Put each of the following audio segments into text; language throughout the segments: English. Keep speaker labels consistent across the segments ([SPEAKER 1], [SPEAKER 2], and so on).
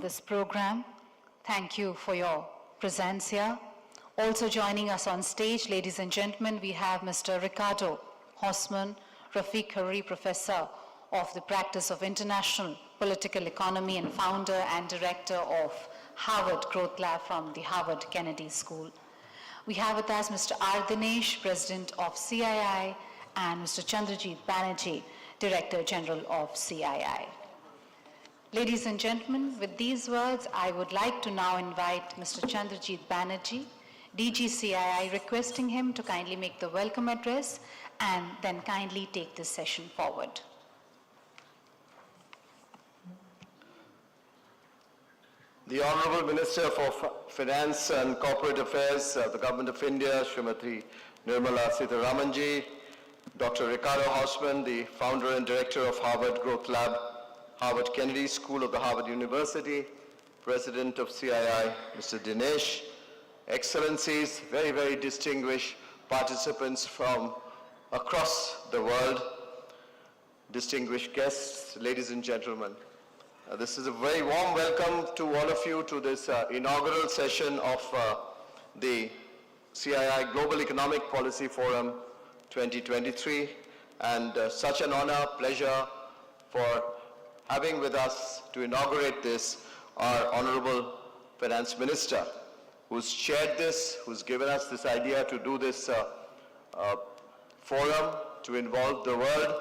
[SPEAKER 1] this program. Thank you for your presence here. Also joining us on stage, ladies and gentlemen, we have Mr. Ricardo Hausmann, Rafiq Hariri Professor of the Practice of International Political Economy and founder and director of Harvard Growth Lab from the Harvard Kennedy School. We have with us Mr. R. Dinesh, President of CII, and Mr. Chandrajit Banerjee, Director General of CII. Ladies and gentlemen, with these words, I would like to now invite Mr. Chandrajit Banerjee, DG CII, requesting him to kindly make the welcome address and then kindly take this session forward.
[SPEAKER 2] The Honourable Minister for Finance and Corporate Affairs of the Government of India, Srimati Nirmala Sitharaman ji, Dr. Ricardo Hausmann, the founder and director of Harvard Growth Lab, Harvard Kennedy School of the Harvard University, President of CII, Mr. Dinesh, Excellencies, very, very distinguished participants from across the world, distinguished guests, ladies and gentlemen. This is a very warm welcome to all of you to this inaugural session of the CII Global Economic Policy Forum 2023, and such an honor, pleasure for having with us to inaugurate this our Honorable Finance Minister, who's chaired this, who's given us this idea to do this forum to involve the world,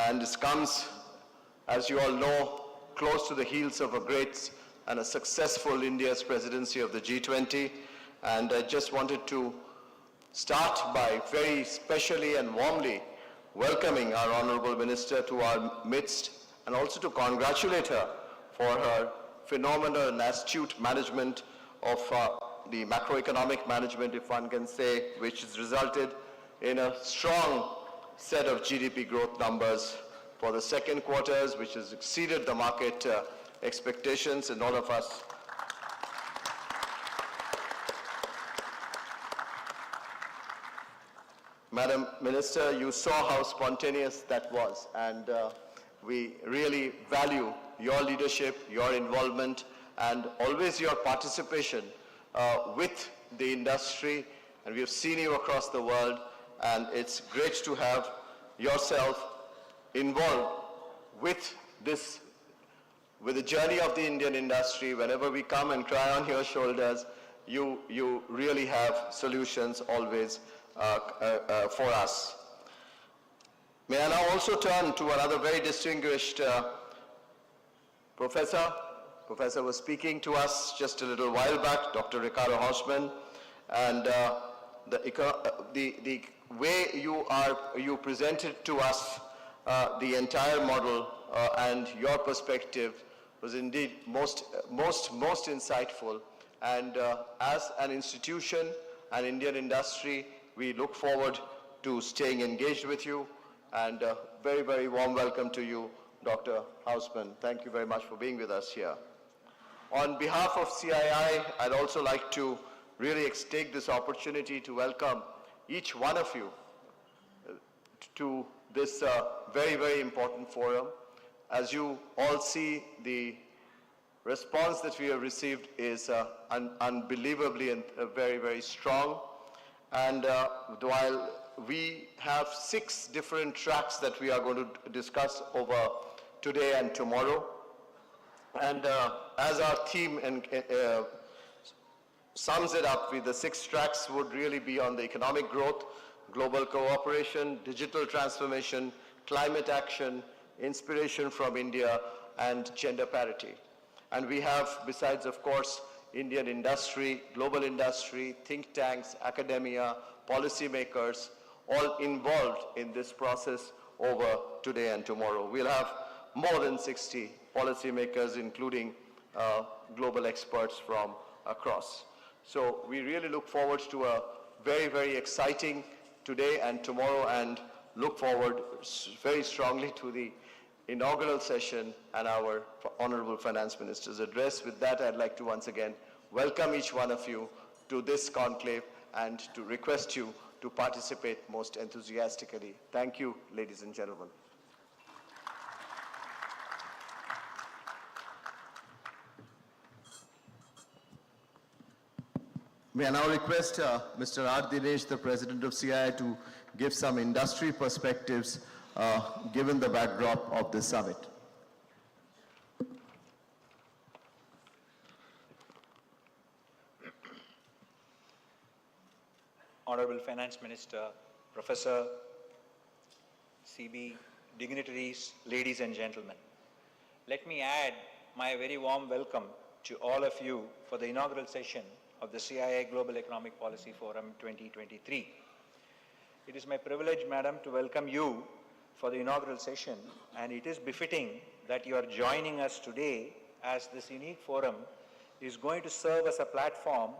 [SPEAKER 2] and this comes, as you all know, close to the heels of a great and a successful India's presidency of the G20. And I just wanted to start by very specially and warmly welcoming our Honorable Minister to our midst, and also to congratulate her for her phenomenal and astute management of the macroeconomic management, if one can say, which has resulted in a strong set of GDP growth numbers for the second quarters, which has exceeded the market expectations, and all of us Madam Minister, you saw how spontaneous that was, and we really value your leadership, your involvement, and always your participation with the industry, and we have seen you across the world, and it's great to have yourself involved with this, with the journey of the Indian industry. Whenever we come and cry on your shoulders, you really have solutions always for us. May I now also turn to another very distinguished professor. Professor was speaking to us just a little while back, Dr. Ricardo Hausmann, and the way you presented to us the entire model and your perspective was indeed most insightful. And as an institution, an Indian industry, we look forward to staying engaged with you, and very, very warm welcome to you, Dr. Hausmann. Thank you very much for being with us here. On behalf of CII, I'd also like to really take this opportunity to welcome each one of you to this very, very important forum. As you all see, the response that we have received is unbelievably and very, very strong. And while we have 6 different tracks that we are going to discuss over today and tomorrow, and as our theme sums it up, with the 6 tracks would really be on the economic growth, global cooperation, digital transformation, climate action, inspiration from India, and gender parity. And we have, besides, of course, Indian industry, global industry, think tanks, academia, policymakers, all involved in this process over today and tomorrow. We'll have more than 60 policymakers, including global experts from across. So we really look forward to a very, very exciting today and tomorrow, and look forward very strongly to the inaugural session and our Honorable Finance Minister's address. With that, I'd like to once again welcome each one of you to this conclave and to request you to participate most enthusiastically. Thank you, ladies and gentlemen. May I now request Mr. R. Dinesh, the President of CII, to give some industry perspectives given the backdrop of this summit.
[SPEAKER 3] Honorable Finance Minister, Professor, CB, dignitaries, ladies and gentlemen. Let me add my very warm welcome to all of you for the inaugural session of the CII Global Economic Policy Forum 2023. It is my privilege, Madam, to welcome you for the inaugural session, and it is befitting that you are joining us today, as this unique forum is going to serve as a platform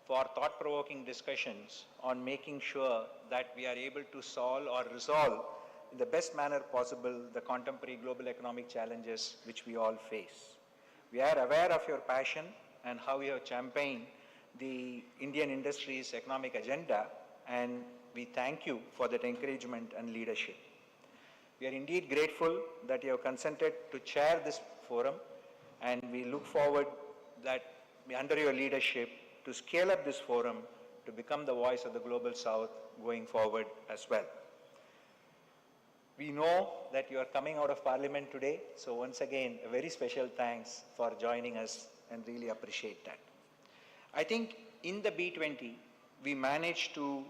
[SPEAKER 3] for thought-provoking discussions on making sure that we are able to solve or resolve in the best manner possible the contemporary global economic challenges which we all face. We are aware of your passion and how you have championed the Indian industry's economic agenda, and we thank you for that encouragement and leadership. We are indeed grateful that you have consented to chair this forum, and we look forward that under your leadership to scale up this forum to become the voice of the Global South going forward as well. We know that you are coming out of Parliament today, so once again, a very special thanks for joining us and really appreciate that. I think in the B20, we managed to,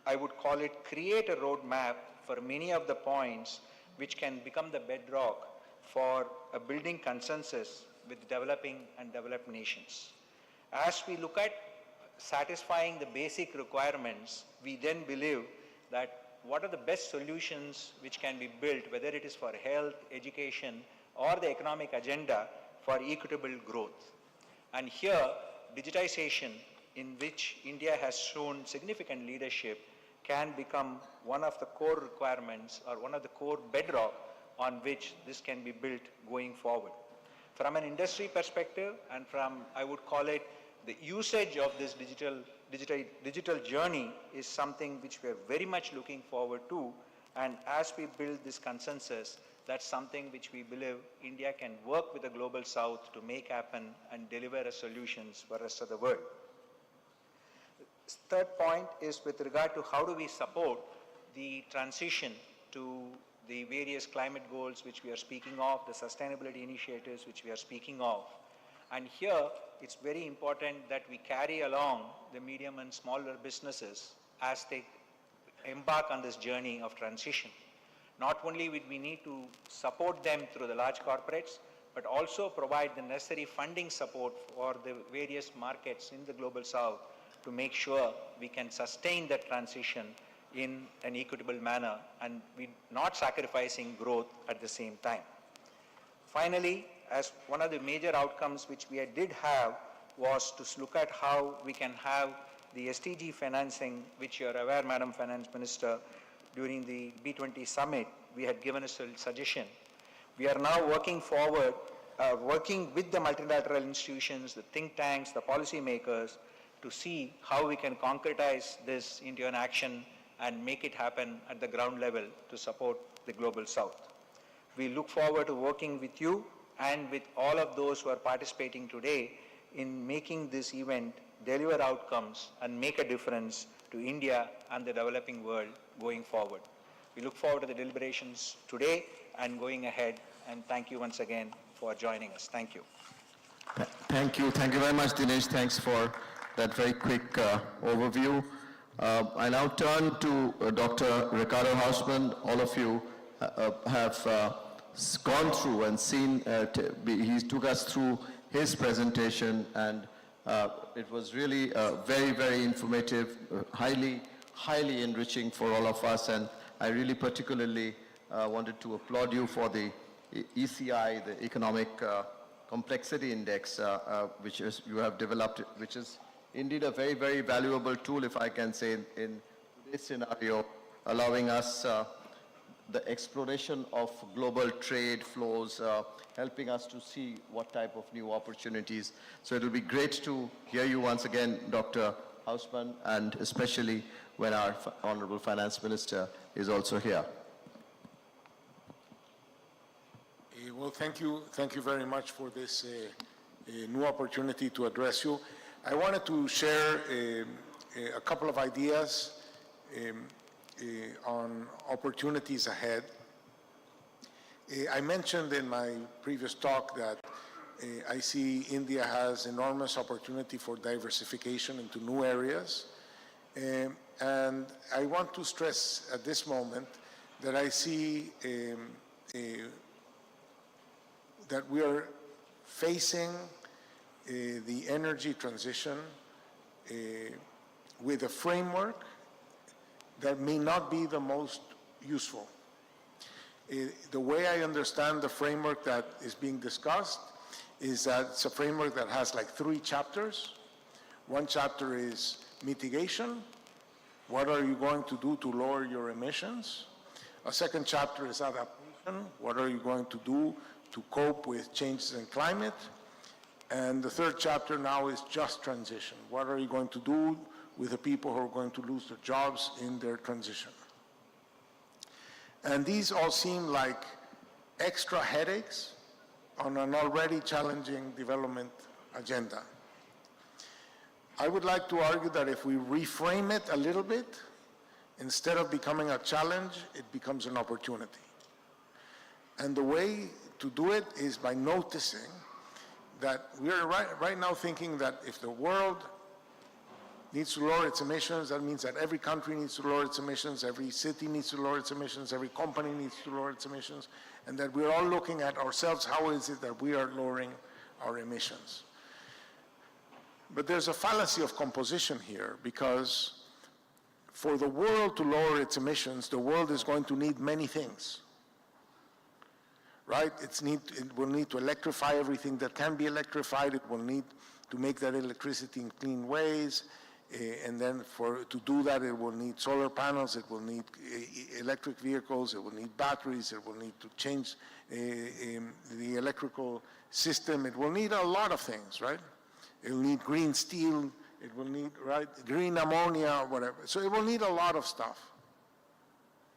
[SPEAKER 3] I would call it, create a roadmap for many of the points which can become the bedrock for a building consensus with developing and developed nations. As we look at satisfying the basic requirements, we then believe that what are the best solutions which can be built, whether it is for health, education, or the economic agenda for equitable growth. And here, digitization, in which India has shown significant leadership, can become one of the core requirements or one of the core bedrock on which this can be built going forward. From an industry perspective and from, I would call it, the usage of this digital journey is something which we are very much looking forward to, and as we build this consensus, that's something which we believe India can work with the Global South to make happen and deliver as solutions for the rest of the world. Third point is with regard to how do we support the transition to the various climate goals which we are speaking of, the sustainability initiatives which we are speaking of. And here, it's very important that we carry along the medium and smaller businesses as they embark on this journey of transition. Not only would we need to support them through the large corporates, but also provide the necessary funding support for the various markets in the Global South to make sure we can sustain that transition in an equitable manner and we not sacrificing growth at the same time. Finally, as one of the major outcomes which we did have was to look at how we can have the SDG financing, which you are aware, Madam Finance Minister, during the B20 summit, we had given a suggestion. We are now working forward, working with the multilateral institutions, the think tanks, the policy makers, to see how we can concretize this into an action and make it happen at the ground level to support the Global South. We look forward to working with you and with all of those who are participating today in making this event deliver outcomes and make a difference to India and the developing world going forward. We look forward to the deliberations today and going ahead, and thank you once again for joining us. Thank you.
[SPEAKER 2] Thank you. Thank you very much, Dinesh. Thanks for that very quick overview. I now turn to Dr. Ricardo Hausmann. All of you have gone through and seen, he took us through his presentation, and it was really very, very informative, highly enriching for all of us, and I really particularly wanted to applaud you for the ECI, the Economic Complexity Index, which you have developed, which is indeed a very, very valuable tool, if I can say, in this scenario, allowing us the exploration of global trade flows, helping us to see what type of new opportunities. So it will be great to hear you once again, Dr. Hausmann, and especially when our Honorable Finance Minister is also here.
[SPEAKER 4] Well, thank you very much for this new opportunity to address you. I wanted to share a couple of ideas on opportunities ahead. I mentioned in my previous talk that I see India has enormous opportunity for diversification into new areas. And I want to stress at this moment that I see that we are facing the energy transition with a framework that may not be the most useful. The way I understand the framework that is being discussed is that it's a framework that has like 3 chapters. One chapter is mitigation. What are you going to do to lower your emissions? A second chapter is adaptation. What are you going to do to cope with changes in climate? And the third chapter now is just transition. What are you going to do with the people who are going to lose their jobs in their transition? And these all seem like extra headaches on an already challenging development agenda. I would like to argue that if we reframe it a little bit, instead of becoming a challenge, it becomes an opportunity. And the way to do it is by noticing that we are right now thinking that if the world needs to lower its emissions, that means that every country needs to lower its emissions, every city needs to lower its emissions, every company needs to lower its emissions, and that we're all looking at ourselves, how is it that we are lowering our emissions? But there's a fallacy of composition here, because for the world to lower its emissions, the world is going to need many things, right? It will need to electrify everything that can be electrified. It will need to make that electricity in clean ways. And then to do that, it will need solar panels, it will need electric vehicles, it will need batteries, it will need to change the electrical system. It will need a lot of things, right? It will need green steel, it will need, right, green ammonia, whatever. So it will need a lot of stuff.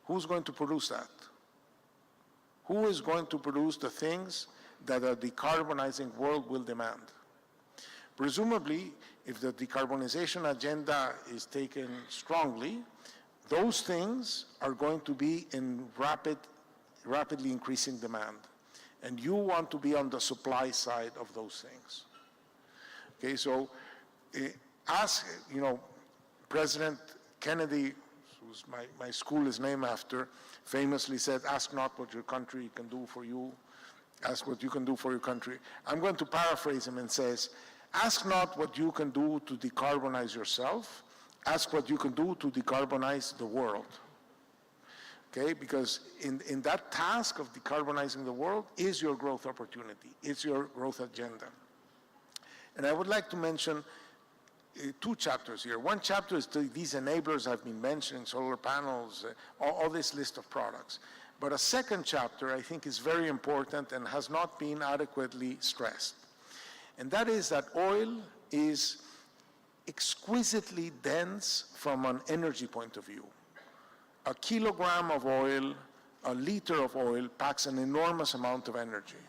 [SPEAKER 4] Who's going to produce that? Who is going to produce the things that a decarbonizing world will demand? Presumably, if the decarbonization agenda is taken strongly, those things are going to be in rapidly increasing demand. And you want to be on the supply side of those things. Okay, so President Kennedy, whose my school is named after, famously said, ask not what your country can do for you, ask what you can do for your country. I'm going to paraphrase him and says, ask not what you can do to decarbonize yourself, ask what you can do to decarbonize the world. Okay, because in that task of decarbonizing the world is your growth opportunity, it's your growth agenda. And I would like to mention 2 chapters here. One chapter is these enablers I've been mentioning, solar panels, all this list of products. But a second chapter I think is very important and has not been adequately stressed. And that is that oil is exquisitely dense from an energy point of view. A kilogram of oil, a liter of oil packs an enormous amount of energy.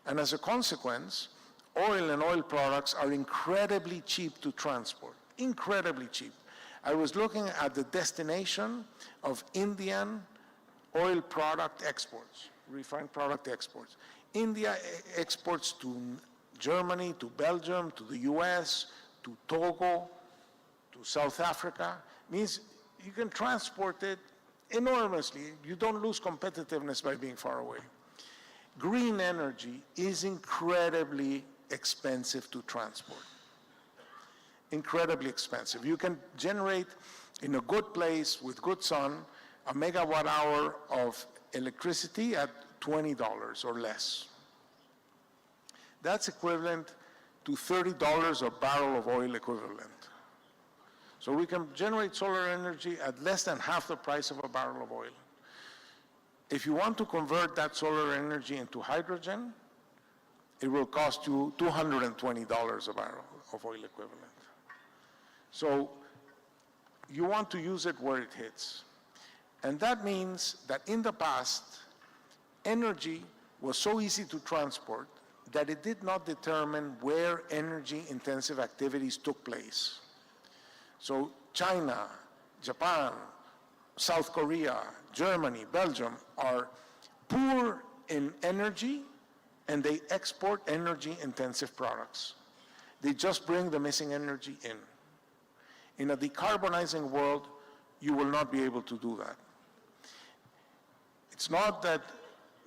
[SPEAKER 4] And as a consequence, oil and oil products are incredibly cheap to transport, incredibly cheap. I was looking at the destination of Indian oil product exports, refined product exports. India exports to Germany, to Belgium, to the US, to Togo, to South Africa. Means you can transport it enormously. You don't lose competitiveness by being far away. Green energy is incredibly expensive to transport. Incredibly expensive. You can generate in a good place with good sun a megawatt hour of electricity at $20 or less. That's equivalent to $30 a barrel of oil equivalent. So we can generate solar energy at less than half the price of a barrel of oil. If you want to convert that solar energy into hydrogen, it will cost you $220 a barrel of oil equivalent. So you want to use it where it hits. And that means that in the past, energy was so easy to transport that it did not determine where energy-intensive activities took place. So China, Japan, South Korea, Germany, Belgium are poor in energy, and they export energy-intensive products. They just bring the missing energy in. In a decarbonizing world, you will not be able to do that. It's not that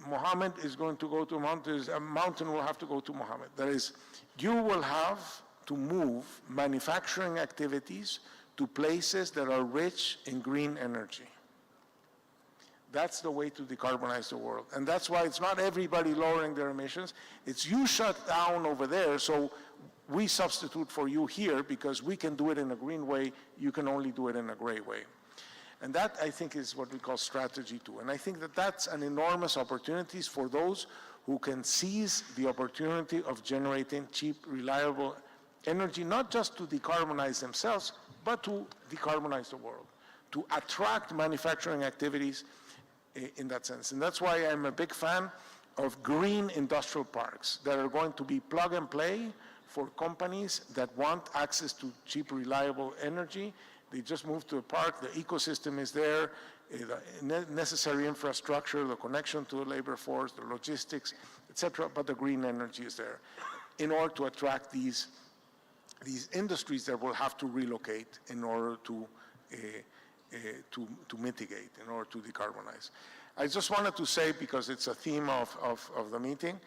[SPEAKER 4] Mohammed is going to go to mountains, a mountain will have to go to Mohammed. That is, you will have to move manufacturing activities to places that are rich in green energy. That's the way to decarbonize the world. And that's why it's not everybody lowering their emissions. It's you shut down over there, so we substitute for you here because we can do it in a green way, you can only do it in a gray way. And that, I think, is what we call strategy 2. And I think that that's an enormous opportunity for those who can seize the opportunity of generating cheap, reliable energy, not just to decarbonize themselves, but to decarbonize the world, to attract manufacturing activities in that sense. And that's why I'm a big fan of green industrial parks that are going to be plug and play for companies that want access to cheap, reliable energy. They just move to a park, the ecosystem is there, the necessary infrastructure, the connection to the labor force, the logistics, etc., but the green energy is there in order to attract these industries that will have to relocate in order to mitigate, in order to decarbonize. I just wanted to say, because it's a theme of the meeting,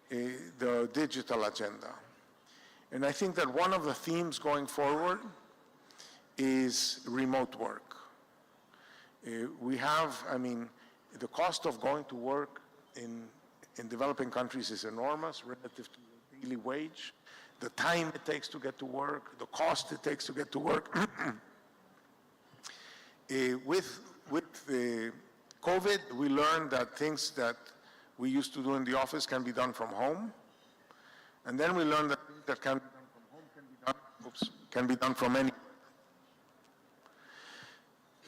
[SPEAKER 4] the digital agenda. And I think that one of the themes going forward is remote work. We have, I mean, the cost of going to work in developing countries is enormous relative to the daily wage, the time it takes to get to work, the cost it takes to get to work. With COVID, we learned that things that we used to do in the office can be done from home. And then we learned that things that can be done from home can be done from anywhere.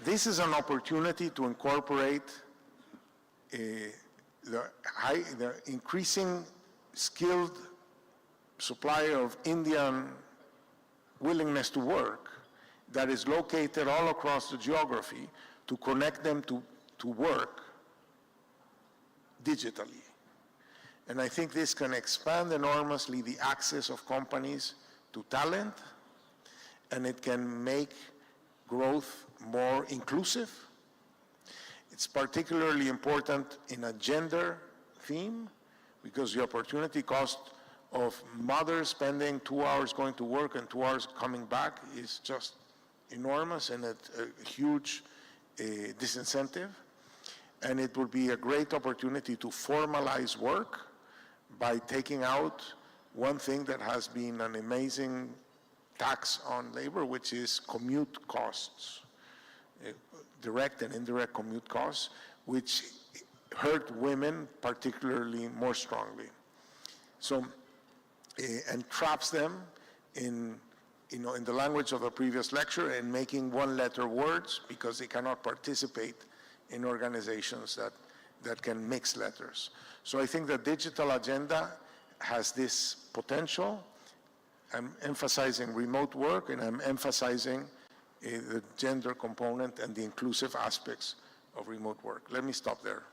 [SPEAKER 4] This is an opportunity to incorporate the increasing skilled supply of Indian willingness to work that is located all across the geography to connect them to work digitally. And I think this can expand enormously the access of companies to talent, and it can make growth more inclusive. It's particularly important in a gender theme because the opportunity cost of mothers spending 2 hours going to work and 2 hours coming back is just enormous and a huge disincentive. And it would be a great opportunity to formalize work by taking out one thing that has been an amazing tax on labor, which is commute costs, direct and indirect commute costs, which hurt women particularly more strongly. So, and traps them in the language of the previous lecture and making one-letter words because they cannot participate in organizations that can mix letters. So I think the digital agenda has this potential. I'm emphasizing remote work, and I'm emphasizing the gender component and the inclusive aspects of remote work. Let me stop there.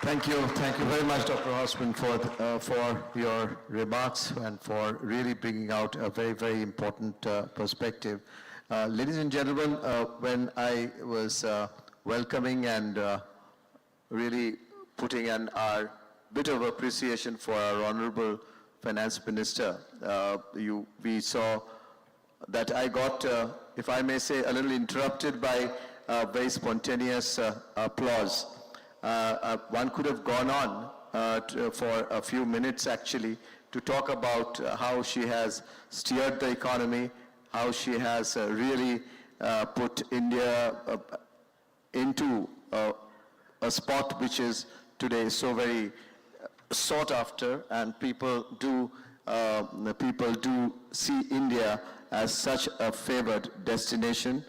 [SPEAKER 5] Thank you very much, Dr. Osman, for your remarks and for really bringing out a very, very important perspective. Ladies and gentlemen, when I was welcoming and really putting in our bit of appreciation for our Honorable Finance Minister, we saw that I got, if I may say, a little interrupted by very spontaneous applause. One could have gone on for a few minutes actually to talk about how she has steered the economy, how she has really put India into a spot which is today so very sought after, and people do see India as such a favored destination.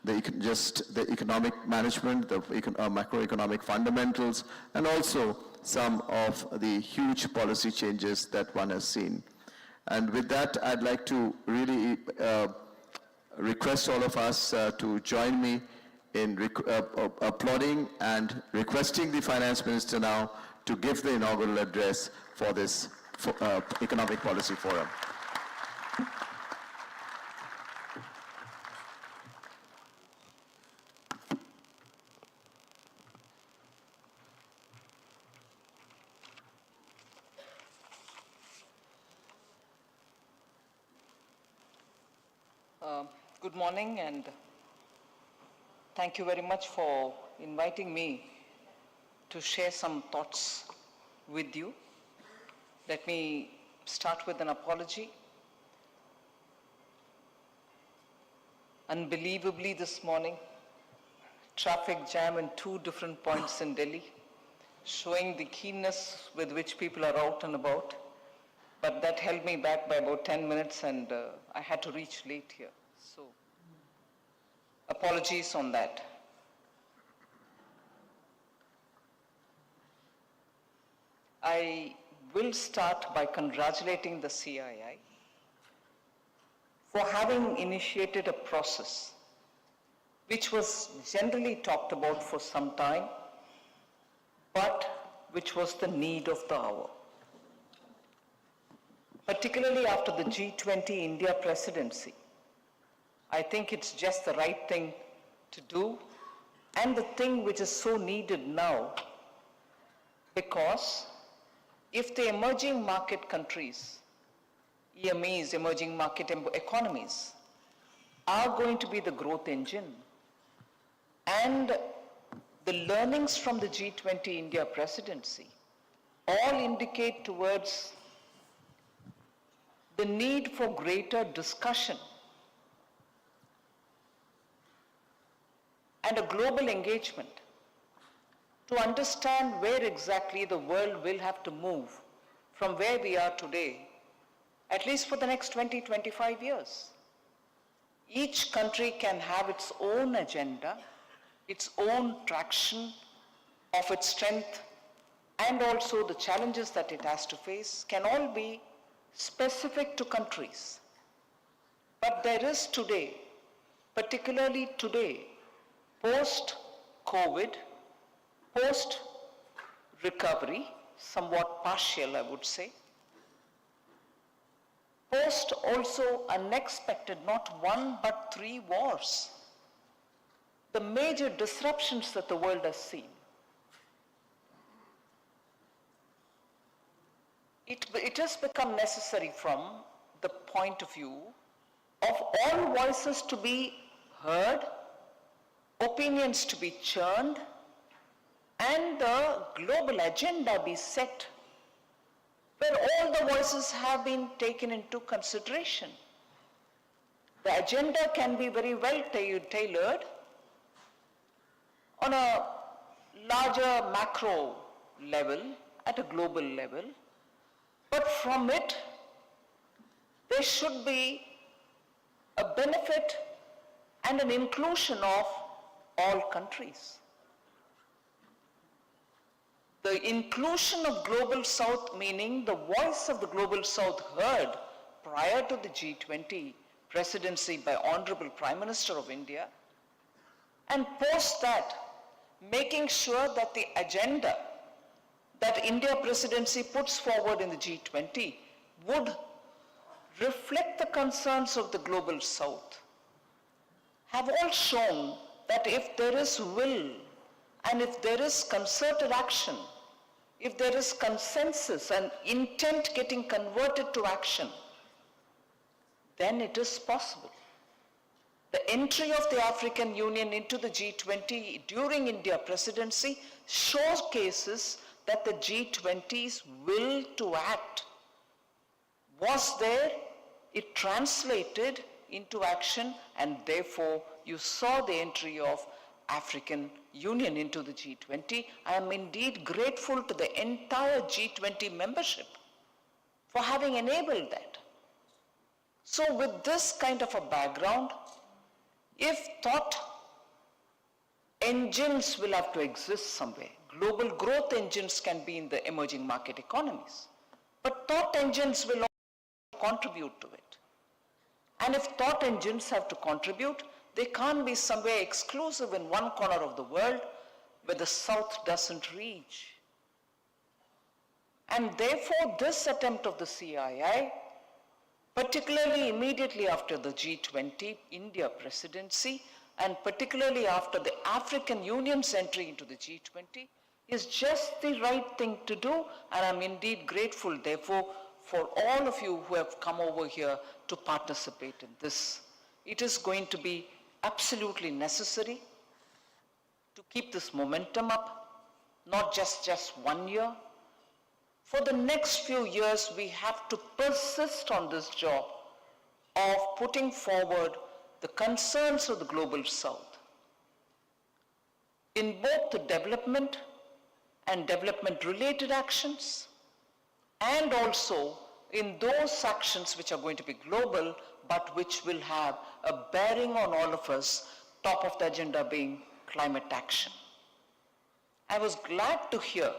[SPEAKER 5] The economic management, the macroeconomic fundamentals, and also some of the huge policy changes that one has seen. And with that, I'd like to really request all of us to join me in applauding and requesting the Finance Minister now to give the inaugural address for this Economic Policy Forum.
[SPEAKER 6] Good morning, and thank you very much for inviting me to share some thoughts with you. Let me start with an apology. Unbelievably this morning, traffic jam in 2 different points in Delhi, showing the keenness with which people are out and about. But that held me back by about 10 minutes, and I had to reach late here. So, apologies on that. I will start by congratulating the CII for having initiated a process which was generally talked about for some time, but which was the need of the hour. Particularly after the G20 India presidency, I think it's just the right thing to do, and the thing which is so needed now, because if the emerging market countries, EMEs, emerging market economies, are going to be the growth engine, and the learnings from the G20 India presidency all indicate towards the need for greater discussion and a global engagement to understand where exactly the world will have to move from where we are today, at least for the next 20, 25 years. Each country can have its own agenda, its own traction of its strength, and also the challenges that it has to face can all be specific to countries. But there is today, particularly today, post-COVID, post-recovery, somewhat partial I would say, post also unexpected, not 1 but 3 wars, the major disruptions that the world has seen. It has become necessary from the point of view of all voices to be heard, opinions to be churned, and the global agenda be set where all the voices have been taken into consideration. The agenda can be very well tailored on a larger macro level, at a global level, but from it, there should be a benefit and an inclusion of all countries. The inclusion of Global South, meaning the voice of the Global South heard prior to the G20 presidency by Honorable Prime Minister of India, and post that, making sure that the agenda that India presidency puts forward in the G20 would reflect the concerns of the Global South, have all shown that if there is will and if there is concerted action, if there is consensus and intent getting converted to action, then it is possible. The entry of the African Union into the G20 during India presidency showcases that the G20's will to act was there, it translated into action, and therefore you saw the entry of African Union into the G20. I am indeed grateful to the entire G20 membership for having enabled that. So with this kind of a background, if thought engines will have to exist somewhere, global growth engines can be in the emerging market economies. But thought engines will also contribute to it. And if thought engines have to contribute, they can't be somewhere exclusive in one corner of the world where the South doesn't reach. And therefore, this attempt of the CII, particularly immediately after the G20 India presidency, and particularly after the African Union's entry into the G20, is just the right thing to do, and I'm indeed grateful, therefore, for all of you who have come over here to participate in this. It is going to be absolutely necessary to keep this momentum up, not just 1 year. For the next few years, we have to persist on this job of putting forward the concerns of the global South in both the development and development-related actions, and also in those actions which are going to be global, but which will have a bearing on all of us, top of the agenda being climate action. I was glad to hear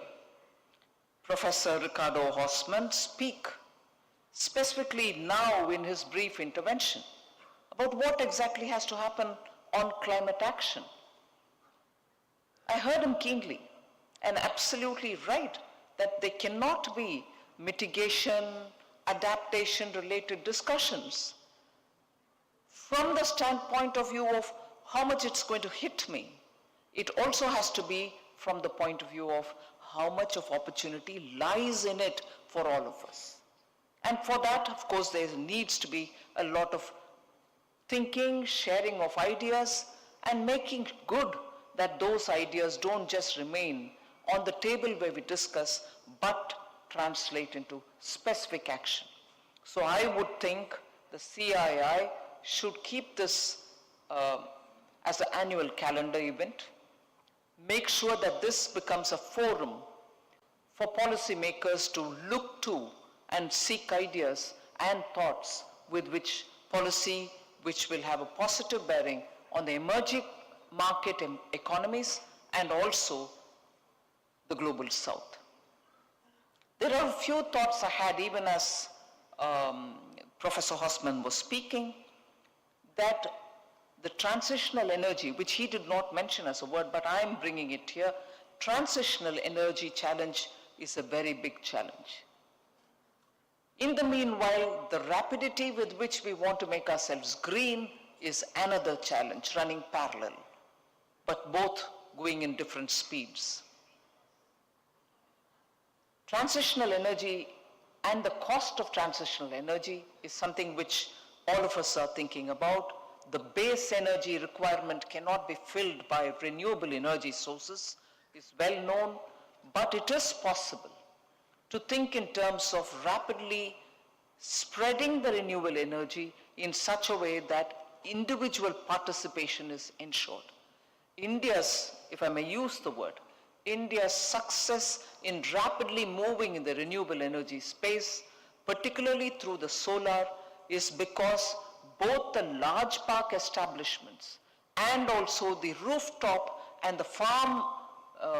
[SPEAKER 6] Professor Ricardo Haussmann speak specifically now in his brief intervention about what exactly has to happen on climate action. I heard him keenly and absolutely right that there cannot be mitigation, adaptation related discussions from the standpoint of view of how much it's going to hit me. It also has to be from the point of view of how much of opportunity lies in it for all of us. And for that, of course, there needs to be a lot of thinking, sharing of ideas, and making good that those ideas don't just remain on the table where we discuss, but translate into specific action. So I would think the CII should keep this as an annual calendar event, make sure that this becomes a forum for policymakers to look to and seek ideas and thoughts with which policy which will have a positive bearing on the emerging market and economies and also the global South. There are a few thoughts I had even as Professor Haussmann was speaking, that the transitional energy, which he did not mention as a word, but I'm bringing it here, transitional energy challenge is a very big challenge. In the meanwhile, the rapidity with which we want to make ourselves green is another challenge running parallel, but both going in different speeds. Transitional energy and the cost of transitional energy is something which all of us are thinking about. The base energy requirement cannot be filled by renewable energy sources, is well known, but it is possible to think in terms of rapidly spreading the renewable energy in such a way that individual participation is ensured. India's, if I may use the word, India's success in rapidly moving in the renewable energy space, particularly through the solar, is because both the large park establishments and also the rooftop and the farm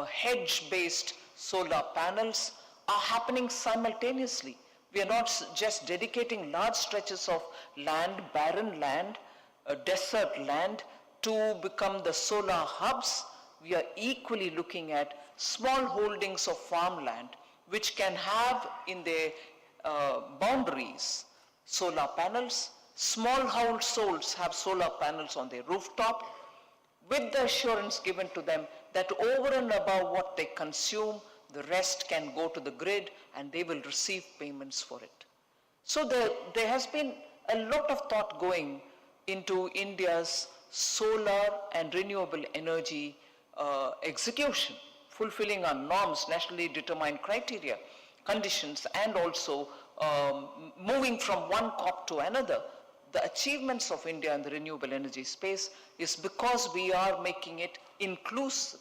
[SPEAKER 6] hedge-based solar panels are happening simultaneously. We are not just dedicating large stretches of land, barren land, desert land, to become the solar hubs. We are equally looking at small holdings of farmland which can have in their boundaries solar panels. Small households have solar panels on their rooftop with the assurance given to them that over and above what they consume, the rest can go to the grid and they will receive payments for it. So there has been a lot of thought going into India's solar and renewable energy execution, fulfilling our norms, nationally determined criteria, conditions, and also moving from one COP to another. The achievements of India in the renewable energy space is because we are making it inclusive.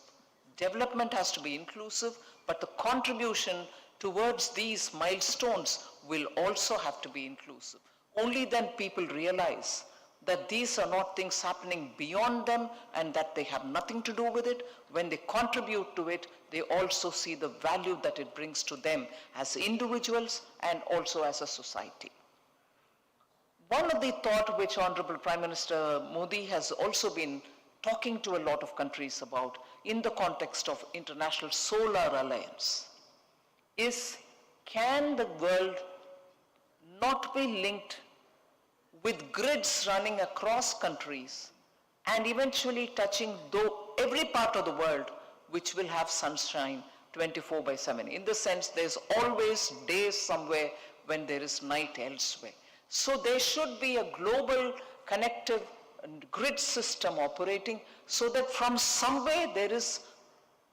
[SPEAKER 6] Development has to be inclusive, but the contribution towards these milestones will also have to be inclusive. Only then people realize that these are not things happening beyond them and that they have nothing to do with it. When they contribute to it, they also see the value that it brings to them as individuals and also as a society. One of the thought which Honorable Prime Minister Modi has also been talking to a lot of countries about in the context of International Solar Alliance is, can the world not be linked with grids running across countries and eventually touching every part of the world which will have sunshine 24/7. In the sense, there's always days somewhere when there is night elsewhere. So there should be a global connective grid system operating so that from somewhere there is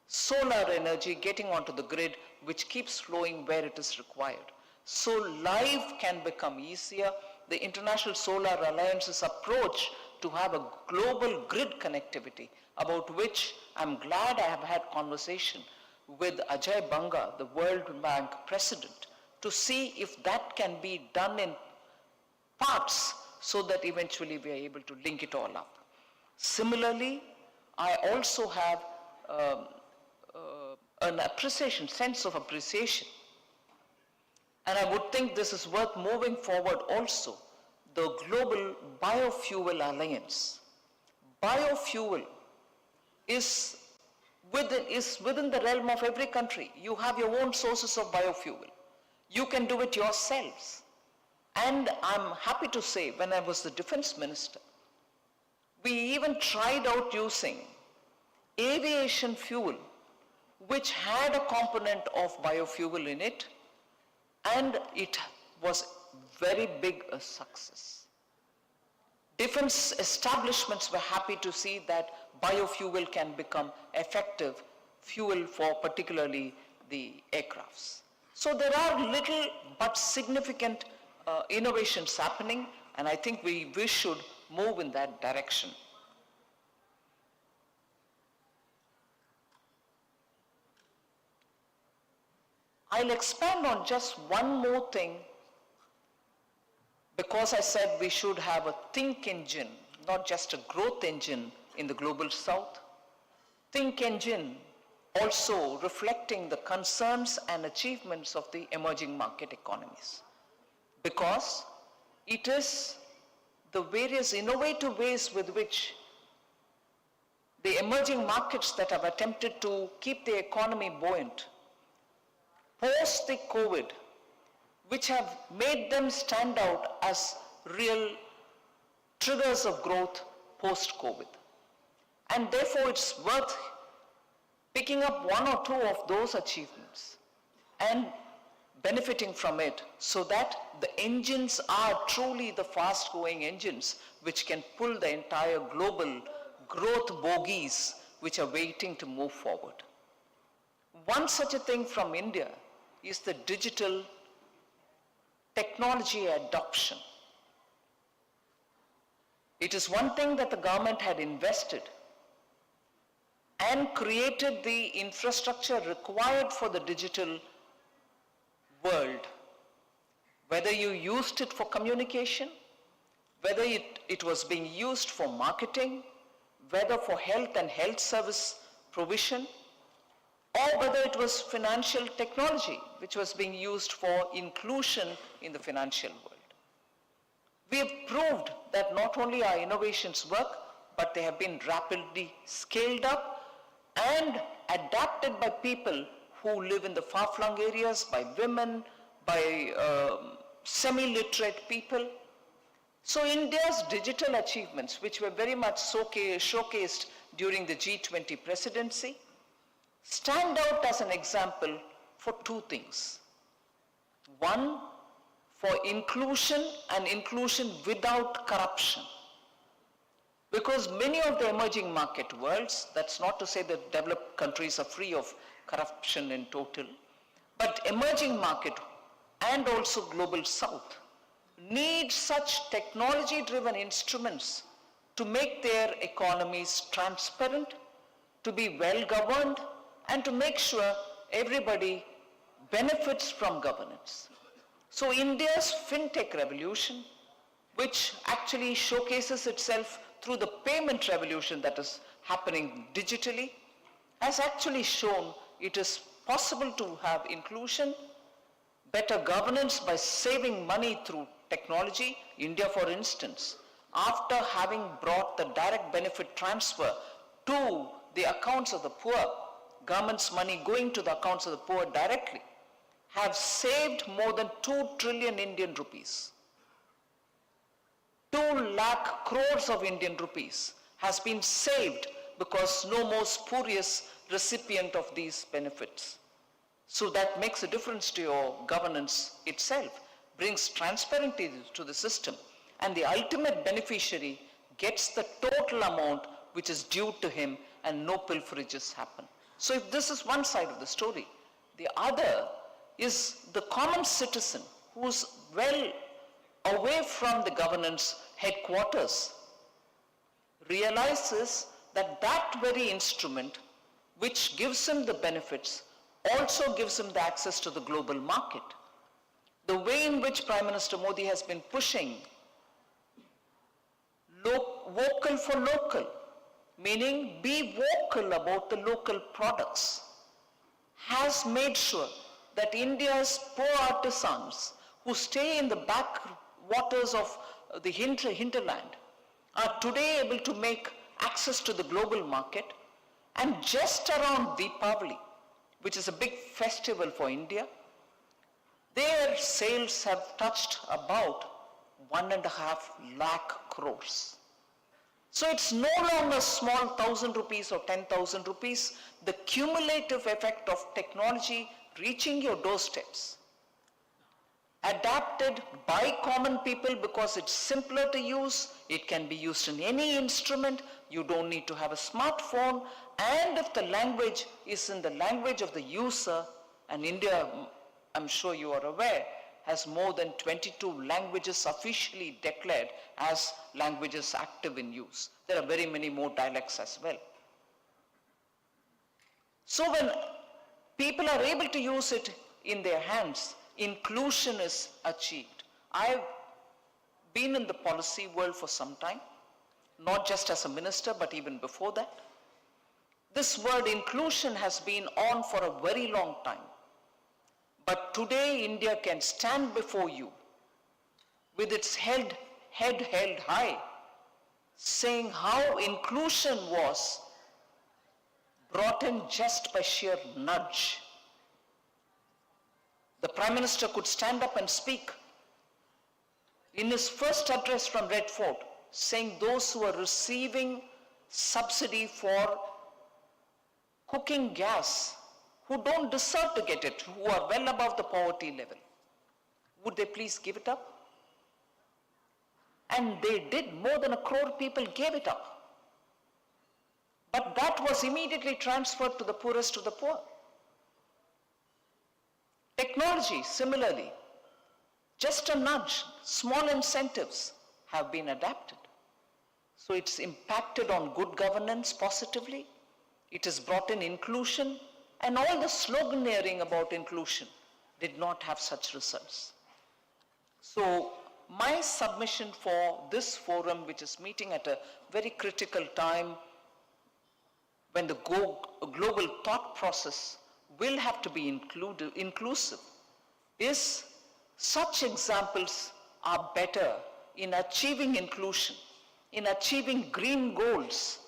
[SPEAKER 6] solar energy getting onto the grid which keeps flowing where it is required. So life can become easier. The International Solar Alliance's approach to have a global grid connectivity, about which I'm glad I have had conversation with Ajay Banga, the World Bank president, to see if that can be done in parts so that eventually we are able to link it all up. Similarly, I also have an appreciation, sense of appreciation. And I would think this is worth moving forward also, the Global Biofuel Alliance. Biofuel is within the realm of every country. You have your own sources of biofuel. You can do it yourselves. And I'm happy to say, when I was the defense minister, we even tried out using aviation fuel, which had a component of biofuel in it, and it was very big a success. Defense establishments were happy to see that biofuel can become effective fuel for particularly the aircrafts. So there are little but significant innovations happening, and I think we should move in that direction. I'll expand on just one more thing, because I said we should have a think engine, not just a growth engine in the global south. Think engine also reflecting the concerns and achievements of the emerging market economies, because it is the various innovative ways with which the emerging markets that have attempted to keep the economy buoyant post the COVID, which have made them stand out as real triggers of growth post-COVID. And therefore it's worth picking up one or two of those achievements and benefiting from it so that the engines are truly the fast-going engines which can pull the entire global growth bogies which are waiting to move forward. One such a thing from India is the digital technology adoption. It is one thing that the government had invested and created the infrastructure required for the digital world, whether you used it for communication, whether it was being used for marketing, whether for health and health service provision, or whether it was financial technology, which was being used for inclusion in the financial world. We have proved that not only our innovations work, but they have been rapidly scaled up and adapted by people who live in the far-flung areas, by women, by semi-literate people. So India's digital achievements, which were very much showcased during the G20 presidency, stand out as an example for two things. One, for inclusion and inclusion without corruption. Because many of the emerging market worlds, that's not to say that developed countries are free of corruption in total, but emerging market and also global south need such technology-driven instruments to make their economies transparent, to be well-governed, and to make sure everybody benefits from governance. So India's fintech revolution, which actually showcases itself through the payment revolution that is happening digitally, has actually shown it is possible to have inclusion, better governance by saving money through technology. India, for instance, after having brought the direct benefit transfer to the accounts of the poor, government's money going to the accounts of the poor directly, have saved more than 2 trillion Indian rupees. 2 lakh crores of Indian rupees has been saved because no more spurious recipient of these benefits. So that makes a difference to your governance itself, brings transparency to the system, and the ultimate beneficiary gets the total amount which is due to him and no pilferages happen. So if this is one side of the story, the other is the common citizen who's well away from the governance headquarters realizes that that very instrument which gives him the benefits also gives him the access to the global market. The way in which Prime Minister Modi has been pushing vocal for local, meaning be vocal about the local products, has made sure that India's poor artisans who stay in the backwaters of the hinterland are today able to make access to the global market. And just around Deepavali, which is a big festival for India, their sales have touched about 1.5 lakh crores. So it's no longer small 1,000 rupees or 10,000 rupees. The cumulative effect of technology reaching your doorsteps, adapted by common people because it's simpler to use, it can be used in any instrument, you don't need to have a smartphone, and if the language is in the language of the user, and India, I'm sure you are aware, has more than 22 languages officially declared as languages active in use. There are very many more dialects as well. So when people are able to use it in their hands, inclusion is achieved. I've been in the policy world for some time, not just as a minister, but even before that. This word inclusion has been on for a very long time. But today, India can stand before you with its head held high, saying how inclusion was brought in just by sheer nudge. The Prime Minister could stand up and speak in his first address from Red Fort, saying those who are receiving subsidy for cooking gas, who don't deserve to get it, who are well above the poverty level, would they please give it up? And they did. More than 1 crore people gave it up. But that was immediately transferred to the poorest of the poor. Technology, similarly, just a nudge, small incentives have been adapted. So it's impacted on good governance positively. It has brought in inclusion, and all the sloganeering about inclusion did not have such results. So my submission for this forum, which is meeting at a very critical time when the global thought process will have to be inclusive, is such examples are better in achieving inclusion, in achieving green goals,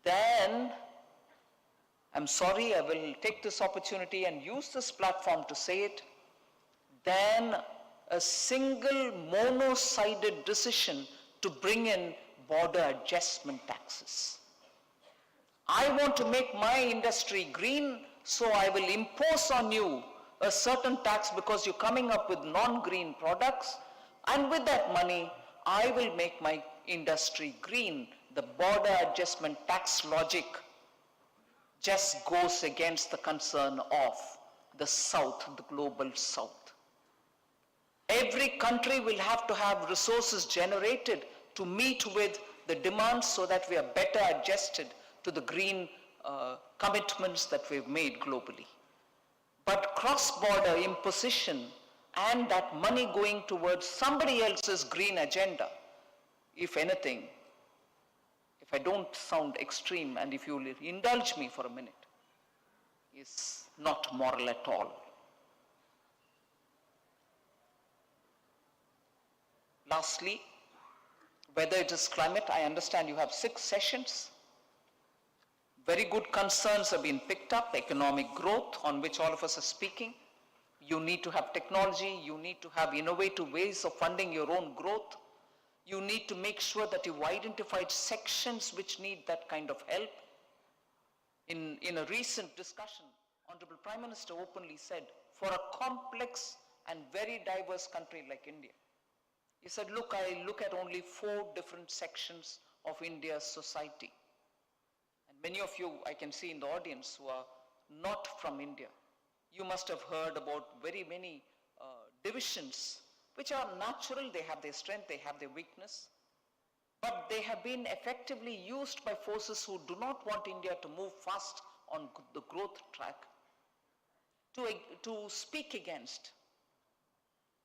[SPEAKER 6] then, I'm sorry, I will take this opportunity and use this platform to say it, then a single mono-sided decision to bring in border adjustment taxes. I want to make my industry green, so I will impose on you a certain tax because you're coming up with non-green products, and with that money, I will make my industry green. The border adjustment tax logic just goes against the concern of the South, the global South. Every country will have to have resources generated to meet with the demands so that we are better adjusted to the green commitments that we've made globally. But cross-border imposition and that money going towards somebody else's green agenda, if anything, if I don't sound extreme and if you will indulge me for a minute, is not moral at all. Lastly, whether it is climate, I understand you have 6 sessions. Very good concerns have been picked up, economic growth on which all of us are speaking. You need to have technology, you need to have innovative ways of funding your own growth. You need to make sure that you've identified sections which need that kind of help. In a recent discussion, Honorable Prime Minister openly said, for a complex and very diverse country like India, he said, look, I look at only 4 different sections of India's society. And many of you, I can see in the audience, who are not from India, you must have heard about very many divisions which are natural. They have their strength, they have their weakness, but they have been effectively used by forces who do not want India to move fast on the growth track to speak against,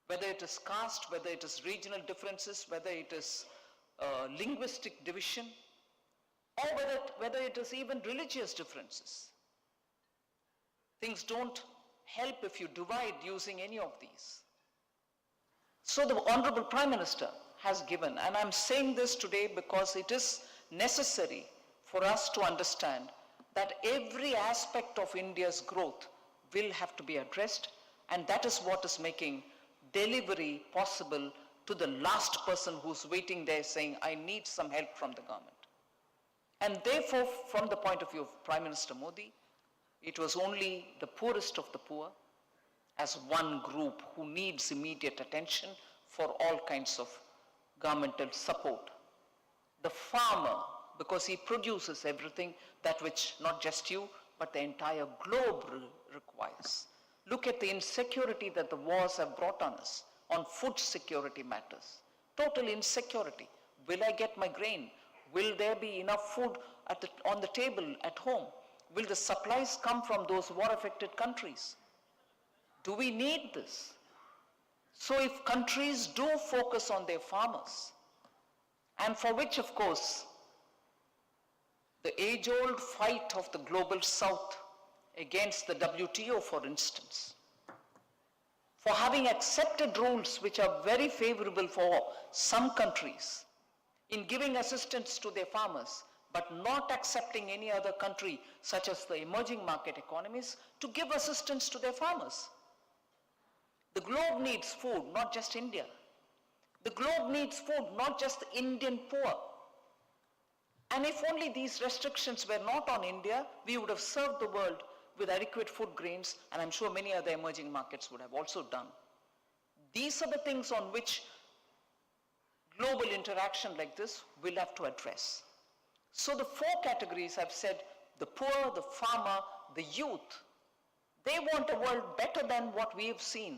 [SPEAKER 6] whether it is caste, whether it is regional differences, whether it is linguistic division, or whether it is even religious differences. Things don't help if you divide using any of these. So the Honorable Prime Minister has given, and I'm saying this today because it is necessary for us to understand that every aspect of India's growth will have to be addressed, and that is what is making delivery possible to the last person who's waiting there saying, I need some help from the government. And therefore, from the point of view of Prime Minister Modi, it was only the poorest of the poor as one group who needs immediate attention for all kinds of governmental support. The farmer, because he produces everything, that which not just you, but the entire globe requires. Look at the insecurity that the wars have brought on us on food security matters. Total insecurity. Will I get my grain? Will there be enough food on the table at home? Will the supplies come from those war-affected countries? Do we need this? So if countries do focus on their farmers, and for which, of course, the age-old fight of the global south against the WTO, for instance, for having accepted rules which are very favorable for some countries in giving assistance to their farmers, but not accepting any other country, such as the emerging market economies, to give assistance to their farmers. The globe needs food, not just India. The globe needs food, not just the Indian poor. And if only these restrictions were not on India, we would have served the world with adequate food grains, and I'm sure many other emerging markets would have also done. These are the things on which global interaction like this will have to address. So the 4 categories I've said, the poor, the farmer, the youth, they want a world better than what we have seen.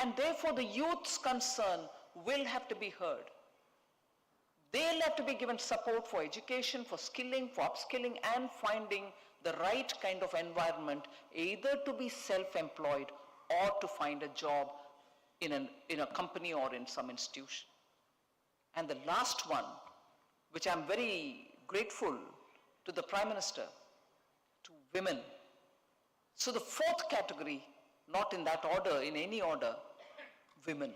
[SPEAKER 6] And therefore the youth's concern will have to be heard. They'll have to be given support for education, for skilling, for upskilling, and finding the right kind of environment, either to be self-employed or to find a job in a company or in some institution. And the last one, which I'm very grateful to the Prime Minister, to women. So the 4th category, not in that order, in any order, women.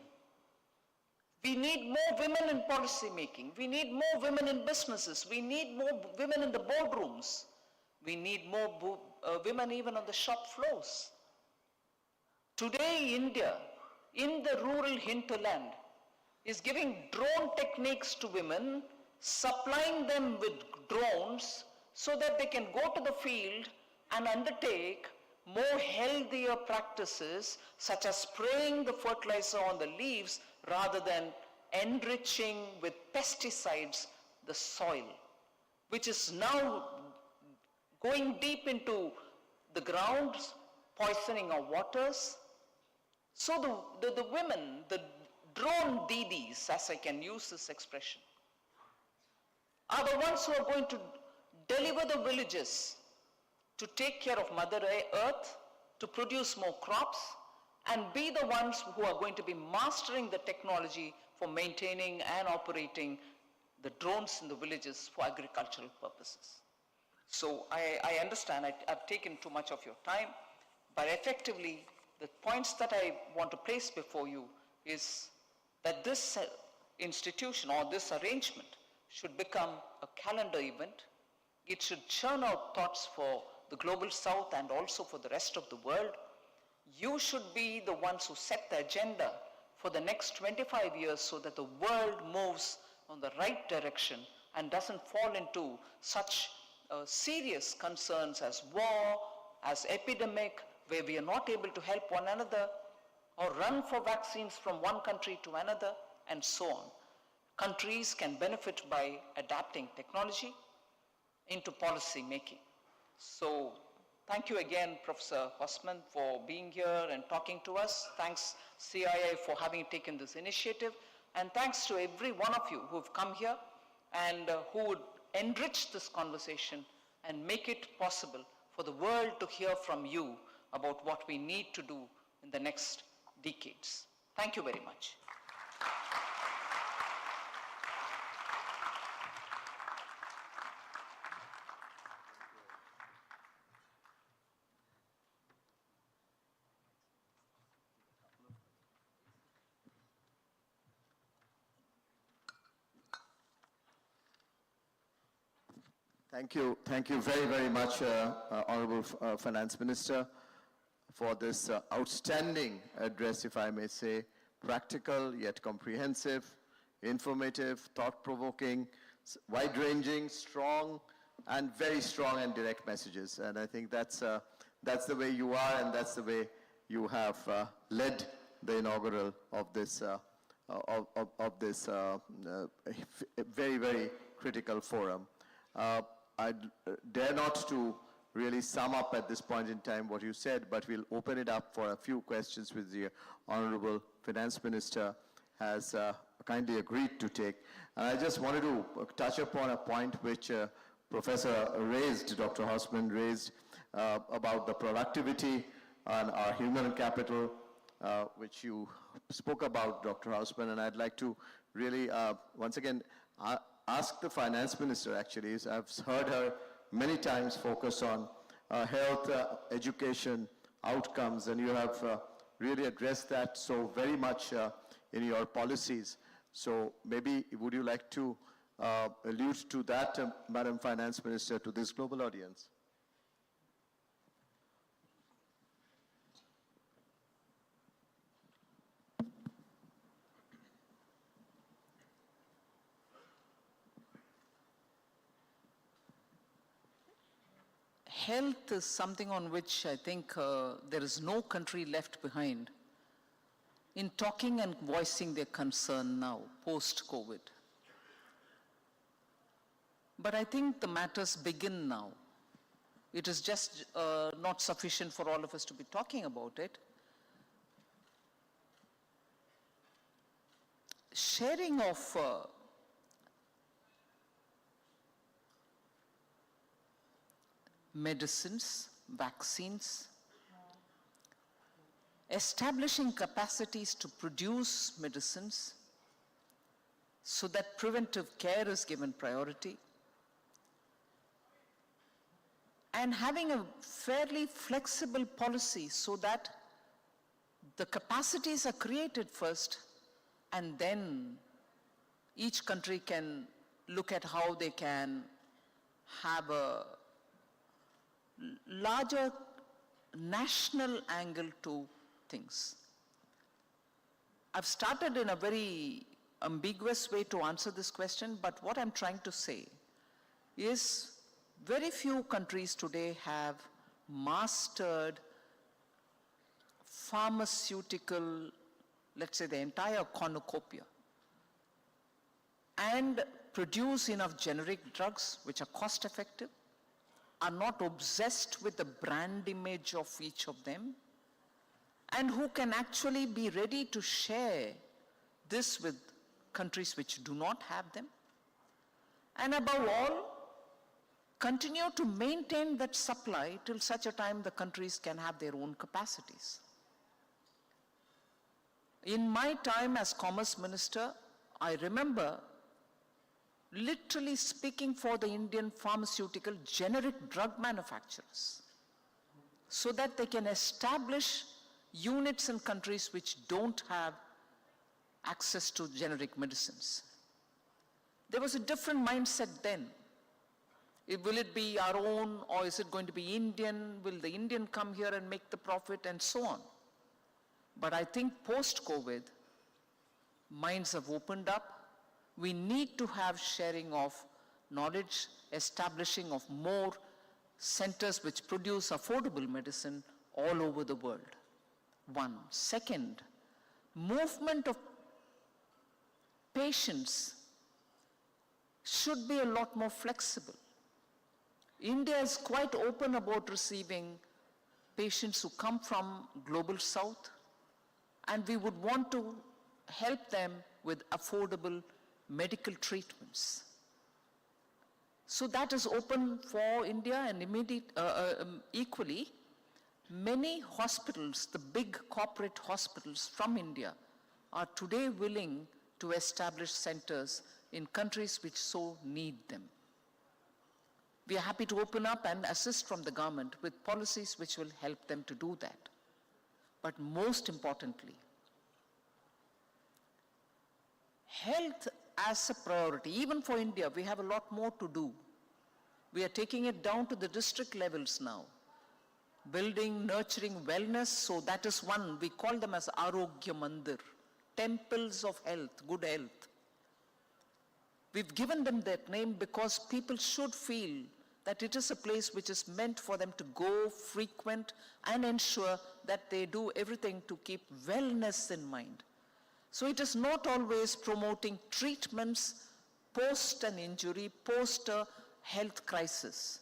[SPEAKER 6] We need more women in policy making. We need more women in businesses. We need more women in the boardrooms. We need more women even on the shop floors. Today, India, in the rural hinterland, is giving drone techniques to women, supplying them with drones so that they can go to the field and undertake more healthier practices, such as spraying the fertilizer on the leaves rather than enriching with pesticides the soil, which is now going deep into the grounds, poisoning our waters. So the women, the drone Didis, as I can use this expression, are the ones who are going to deliver the villages to take care of Mother Earth, to produce more crops, and be the ones who are going to be mastering the technology for maintaining and operating the drones in the villages for agricultural purposes. So I understand I've taken too much of your time, but effectively the points that I want to place before you is that this institution or this arrangement should become a calendar event. It should churn out thoughts for the global south and also for the rest of the world. You should be the ones who set the agenda for the next 25 years so that the world moves on the right direction and doesn't fall into such serious concerns as war, as epidemic, where we are not able to help one another, or run for vaccines from one country to another, and so on. Countries can benefit by adapting technology into policy making. So thank you again, Professor Hosman, for being here and talking to us. Thanks CIA for having taken this initiative. And thanks to every one of you who have come here and who would enrich this conversation and make it possible for the world to hear from you about what we need to do in the next decades. Thank you very much.
[SPEAKER 5] Thank you very, very much, Honorable Finance Minister, for this outstanding address, if I may say, practical yet comprehensive, informative, thought-provoking, wide-ranging, strong, and very strong and direct messages. And I think that's the way you are, and that's the way you have led the inaugural of this very, very critical forum. I dare not to really sum up at this point in time what you said, but we'll open it up for a few questions which the Honorable Finance Minister has kindly agreed to take. And I just wanted to touch upon a point which Professor raised, Dr. Hosman raised, about the productivity and our human capital, which you spoke about, Dr. Hosman, and I'd like to really, once again, ask the Finance Minister, actually. I've heard her many times focus on health, education, outcomes, and you have really addressed that so very much in your policies. So maybe would you like to allude to that, Madam Finance Minister, to this global audience?
[SPEAKER 6] Health is something on which I think there is no country left behind in talking and voicing their concern now, post-COVID. But I think the matters begin now. It is just not sufficient for all of us to be talking about it. Sharing of medicines, vaccines, establishing capacities to produce medicines so that preventive care is given priority, and having a fairly flexible policy so that the capacities are created first and then each country can look at how they can have a larger national angle to things. I've started in a very ambiguous way to answer this question, but what I'm trying to say is very few countries today have mastered pharmaceutical, let's say the entire cornucopia, and produce enough generic drugs which are cost effective, are not obsessed with the brand image of each of them, and who can actually be ready to share this with countries which do not have them, and above all, continue to maintain that supply till such a time the countries can have their own capacities. In my time as Commerce Minister, I remember literally speaking for the Indian pharmaceutical generic drug manufacturers so that they can establish units in countries which don't have access to generic medicines. There was a different mindset then. Will it be our own, or is it going to be Indian? Will the Indian come here and make the profit, and so on? But I think post-COVID, minds have opened up. We need to have sharing of knowledge, establishing of more centers which produce affordable medicine all over the world. One. Second, movement of patients should be a lot more flexible. India is quite open about receiving patients who come from Global South, and we would want to help them with affordable medical treatments. So that is open for India, and equally, many hospitals, the big corporate hospitals from India, are today willing to establish centers in countries which so need them. We are happy to open up and assist from the government with policies which will help them to do that. But most importantly, health as a priority, even for India, we have a lot more to do. We are taking it down to the district levels now, building, nurturing wellness, so that is one, we call them as Arogya Mandir, temples of health, good health. We've given them that name because people should feel that it is a place which is meant for them to go, frequent, and ensure that they do everything to keep wellness in mind. So it is not always promoting treatments post an injury, post a health crisis.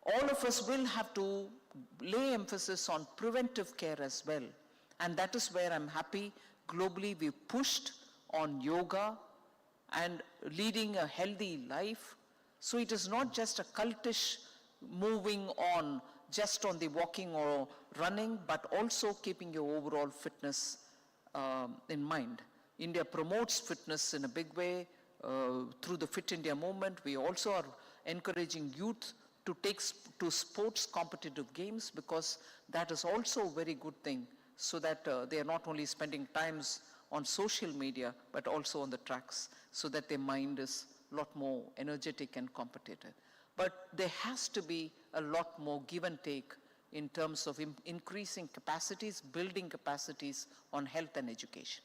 [SPEAKER 6] All of us will have to lay emphasis on preventive care as well. And that is where I'm happy. Globally, we've pushed on yoga and leading a healthy life. So it is not just a cultish moving on just on the walking or running, but also keeping your overall fitness in mind. India promotes fitness in a big way through the Fit India movement. We also are encouraging youth to take to sports competitive games, because that is also a very good thing, so that they are not only spending times on social media, but also on the tracks, so that their mind is a lot more energetic and competitive. But there has to be a lot more give and take in terms of increasing capacities, building capacities on health and education.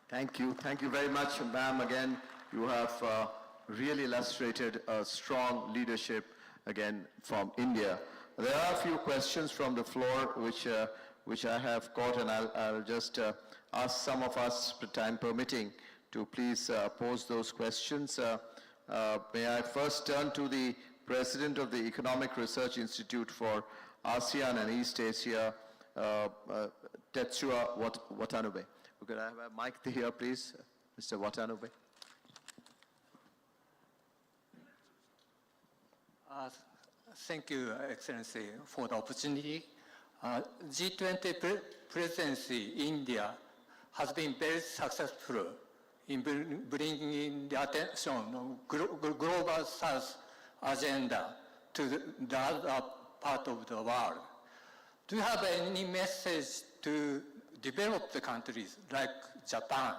[SPEAKER 5] Thank you. Thank you very much, ma'am. Again, you have really illustrated a strong leadership, again, from India. There are a few questions from the floor which I have caught, and I'll just ask some of us, time permitting, to please pose those questions. May I first turn to the President of the Economic Research Institute for ASEAN and East Asia, Tetsuya Watanabe. Could I have a mic here, please, Mr. Watanabe?
[SPEAKER 7] Thank you, Excellency, for the opportunity. G20 presidency in India has been very successful in bringing the attention of global South agenda to the other part of the world. Do you have any message to developed countries like Japan,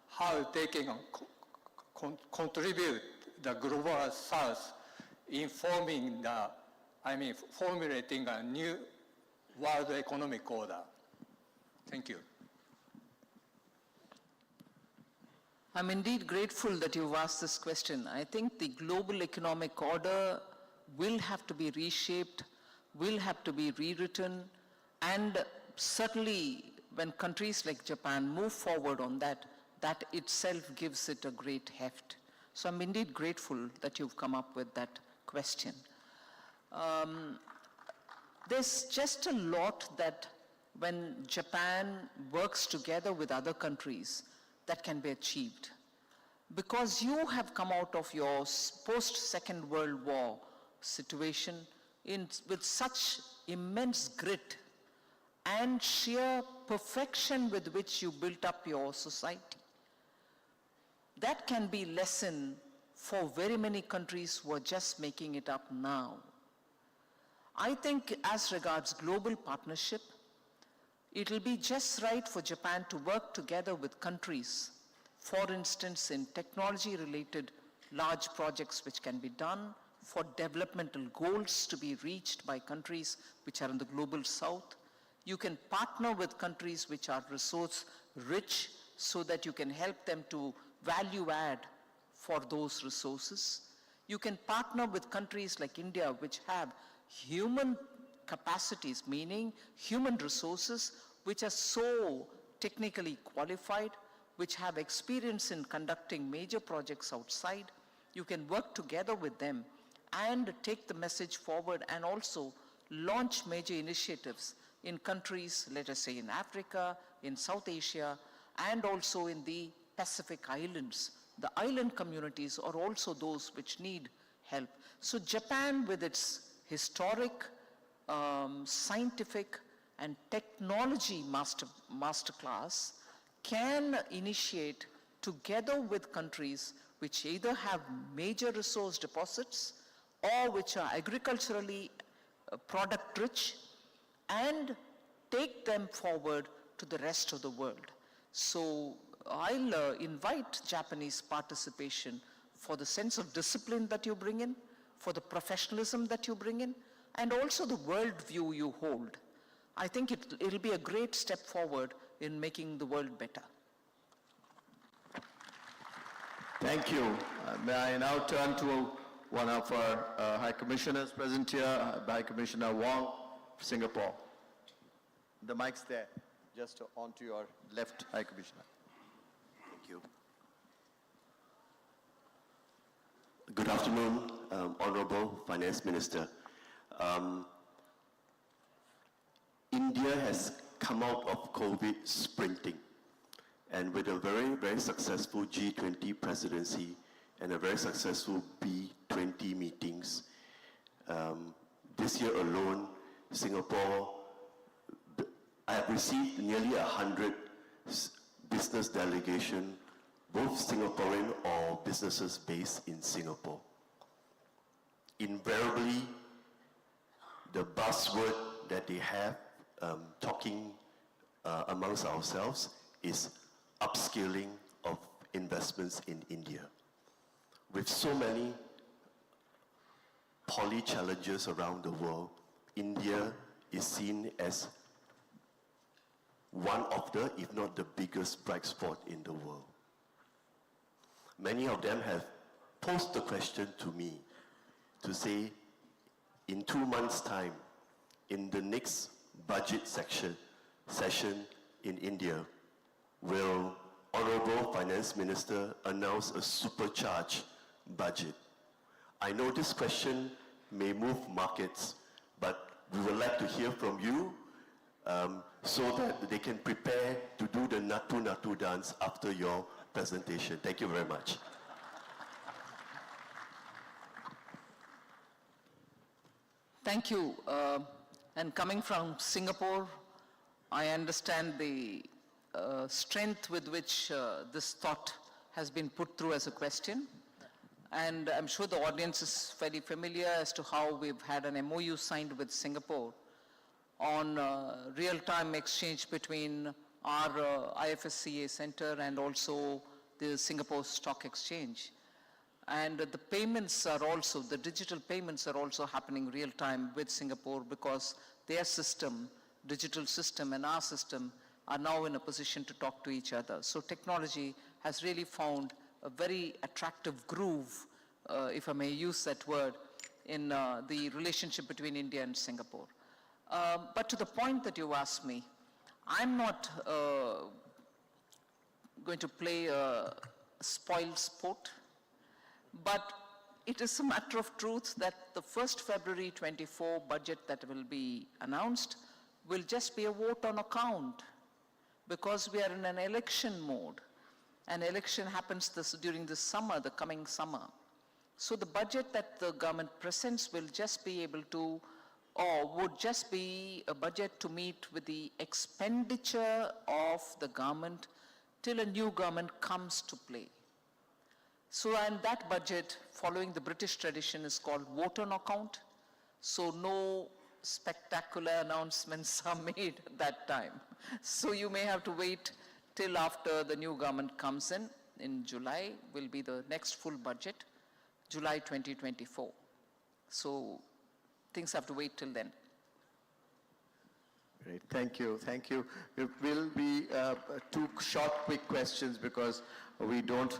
[SPEAKER 7] how they can contribute the global South in formulating a new world economic order? Thank you.
[SPEAKER 6] I'm indeed grateful that you've asked this question. I think the global economic order will have to be reshaped, will have to be rewritten, and certainly when countries like Japan move forward on that, that itself gives it a great heft. So I'm indeed grateful that you've come up with that question. There's just a lot that when Japan works together with other countries, that can be achieved. Because you have come out of your post-Second World War situation with such immense grit and sheer perfection with which you built up your society. That can be lesson for very many countries who are just making it up now. I think as regards global partnership, it will be just right for Japan to work together with countries, for instance, in technology-related large projects which can be done, for developmental goals to be reached by countries which are in the global south. You can partner with countries which are resource-rich so that you can help them to value add for those resources. You can partner with countries like India which have human capacities, meaning human resources which are so technically qualified, which have experience in conducting major projects outside. You can work together with them and take the message forward and also launch major initiatives in countries, let us say in Africa, in South Asia, and also in the Pacific Islands. The island communities are also those which need help. So Japan, with its historic, scientific, and technology masterclass, can initiate together with countries which either have major resource deposits or which are agriculturally product rich, and take them forward to the rest of the world. So I'll invite Japanese participation for the sense of discipline that you bring in, for the professionalism that you bring in, and also the worldview you hold. I think it'll be a great step forward in making the world better.
[SPEAKER 5] Thank you. May I now turn to one of our High Commissioners present here, High Commissioner Wong, Singapore. The mic's there, just on to your left, High Commissioner.
[SPEAKER 8] Thank you. Good afternoon, Honorable Finance Minister. India has come out of COVID sprinting, and with a very, very successful G20 presidency and a very successful B20 meetings. This year alone, Singapore, I have received nearly 100 business delegation, both Singaporean or businesses based in Singapore. Invariably, the buzzword that they have talking amongst ourselves is upscaling of investments in India. With so many poly challenges around the world, India is seen as one of the, if not the biggest bright spot in the world. Many of them have posed the question to me to say, in 2 months' time, in the next budget session in India, will Honorable Finance Minister announce a supercharged budget? I know this question may move markets, but we would like to hear from you so that they can prepare to do the Natu dance after your presentation. Thank you very much.
[SPEAKER 6] Thank you. And coming from Singapore, I understand the strength with which this thought has been put through as a question. And I'm sure the audience is fairly familiar as to how we've had an MOU signed with Singapore on real-time exchange between our IFSCA center and also the Singapore Stock Exchange. And the payments are also, the digital payments are also happening real-time with Singapore because their system, digital system and our system are now in a position to talk to each other. So technology has really found a very attractive groove, if I may use that word, in the relationship between India and Singapore. But to the point that you asked me, I'm not going to play a spoil sport, but it is a matter of truth that the 1st February 24 budget that will be announced will just be a vote on account because we are in an election mode. An election happens during the summer, the coming summer. So the budget that the government presents will just be able to or would just be a budget to meet with the expenditure of the government till a new government comes to play. So, and that budget, following the British tradition, is called vote on account. So no spectacular announcements are made at that time. So you may have to wait till after the new government comes in. In July will be the next full budget, July 2024. So things have to wait till then.
[SPEAKER 5] Great, thank you, thank you. It will be two short, quick questions because we don't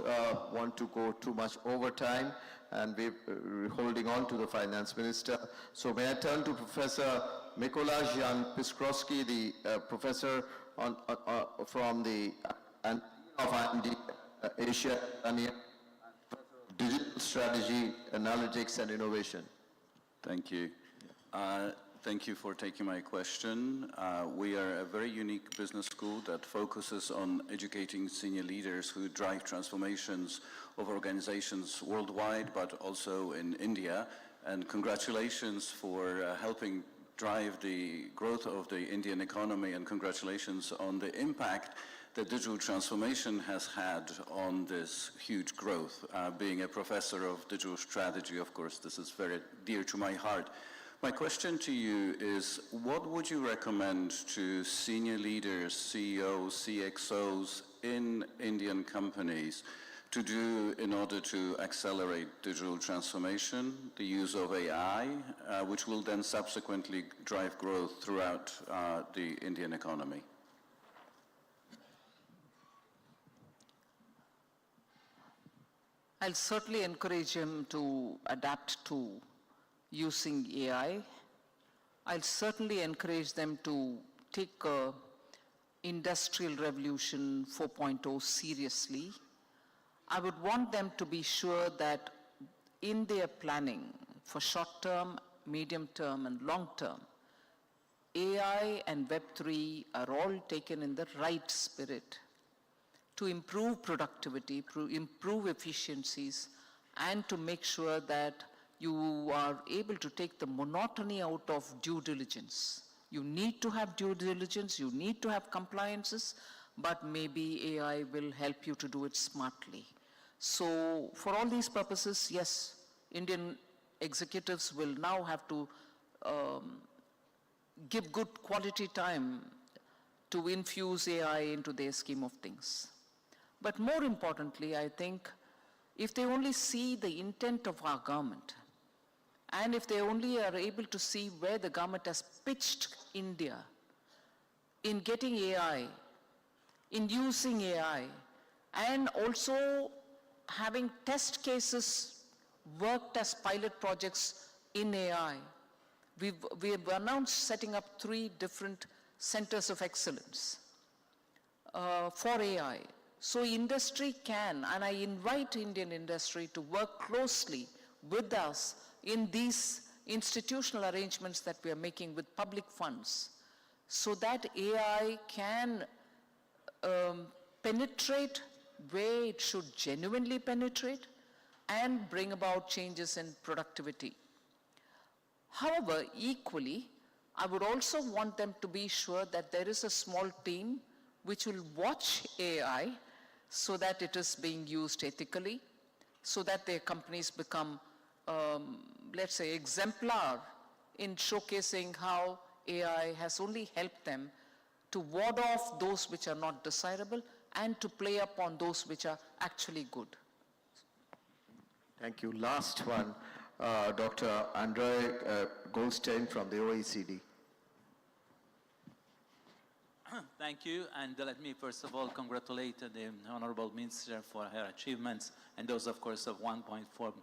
[SPEAKER 5] want to go too much over time, and we're holding on to the Finance Minister. So may I turn to Professor Mikołaj Jan Piskrowski, the professor from the of Asia, Digital Strategy, Analytics and Innovation.
[SPEAKER 9] Thank you. Thank you for taking my question. We are a very unique business school that focuses on educating senior leaders who drive transformations of organizations worldwide, but also in India. And congratulations for helping drive the growth of the Indian economy, and congratulations on the impact that digital transformation has had on this huge growth. Being a professor of digital strategy, of course, this is very dear to my heart. My question to you is, what would you recommend to senior leaders, CEOs, CXOs in Indian companies to do in order to accelerate digital transformation, the use of AI, which will then subsequently drive growth throughout the Indian economy?
[SPEAKER 6] I'll certainly encourage him to adapt to using AI. I'll certainly encourage them to take Industrial Revolution 4.0 seriously. I would want them to be sure that in their planning for short-term, medium-term, and long-term, AI and Web3 are all taken in the right spirit to improve productivity, to improve efficiencies, and to make sure that you are able to take the monotony out of due diligence. You need to have due diligence, you need to have compliances, but maybe AI will help you to do it smartly. So for all these purposes, yes, Indian executives will now have to give good quality time to infuse AI into their scheme of things. But more importantly, I think if they only see the intent of our government, and if they only are able to see where the government has pitched India in getting AI, in using AI, and also having test cases worked as pilot projects in AI. We have announced setting up 3 different centers of excellence for AI. So industry can, and I invite Indian industry to work closely with us in these institutional arrangements that we are making with public funds, so that AI can penetrate where it should genuinely penetrate and bring about changes in productivity. However, equally, I would also want them to be sure that there is a small team which will watch AI so that it is being used ethically, so that their companies become, let's say, exemplar in showcasing how AI has only helped them to ward off those which are not desirable and to play up on those which are actually good.
[SPEAKER 5] Thank you. Last one, Dr. Andre Goldstein from the OECD.
[SPEAKER 10] Thank you, and let me first of all congratulate the Honorable Minister for her achievements, and those, of course, of 1.4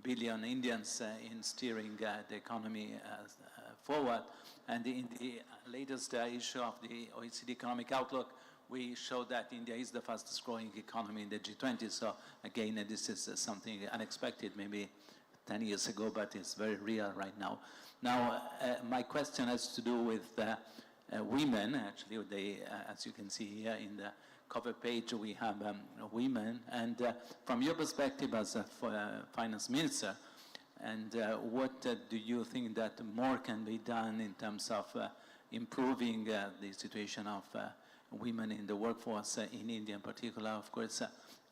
[SPEAKER 10] billion Indians in steering the economy forward. And in the latest issue of the OECD Economic Outlook, we show that India is the fastest growing economy in the G20. So again, this is something unexpected, maybe 10 years ago, but it's very real right now. Now, my question has to do with women. Actually, as you can see here in the cover page, we have women. And from your perspective as a finance minister, And what do you think that more can be done in terms of improving the situation of women in the workforce in India in particular, of course,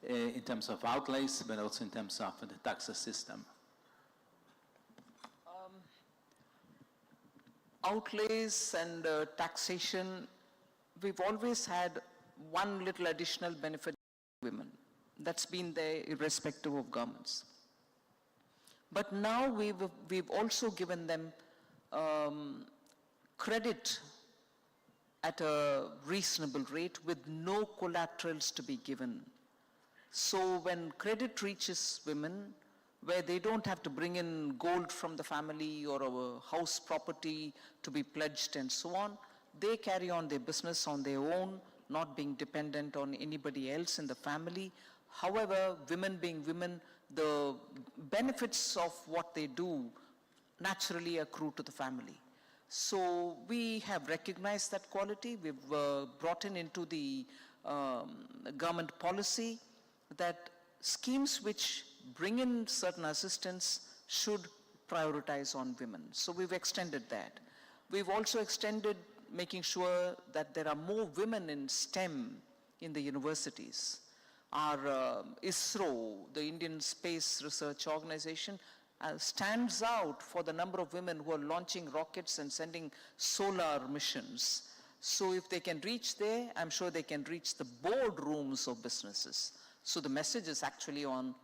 [SPEAKER 10] in terms of outlays, but also in terms of the tax system?
[SPEAKER 6] Outlays and taxation, we've always had one little additional benefit for women. That's been there irrespective of governments. But now we've also given them credit at a reasonable rate with no collaterals to be given. So when credit reaches women, where they don't have to bring in gold from the family or a house property to be pledged and so on, they carry on their business on their own, not being dependent on anybody else in the family. However, women being women, the benefits of what they do naturally accrue to the family. So we have recognized that quality. We've brought into the government policy that schemes which bring in certain assistance should prioritize on women. So we've extended that. We've also extended making sure that there are more women in STEM in the universities. Our ISRO, the Indian Space Research Organization, stands out for the number of women who are launching rockets and sending solar missions. So if they can reach there, I'm sure they can reach the boardrooms of businesses. So the message is actually on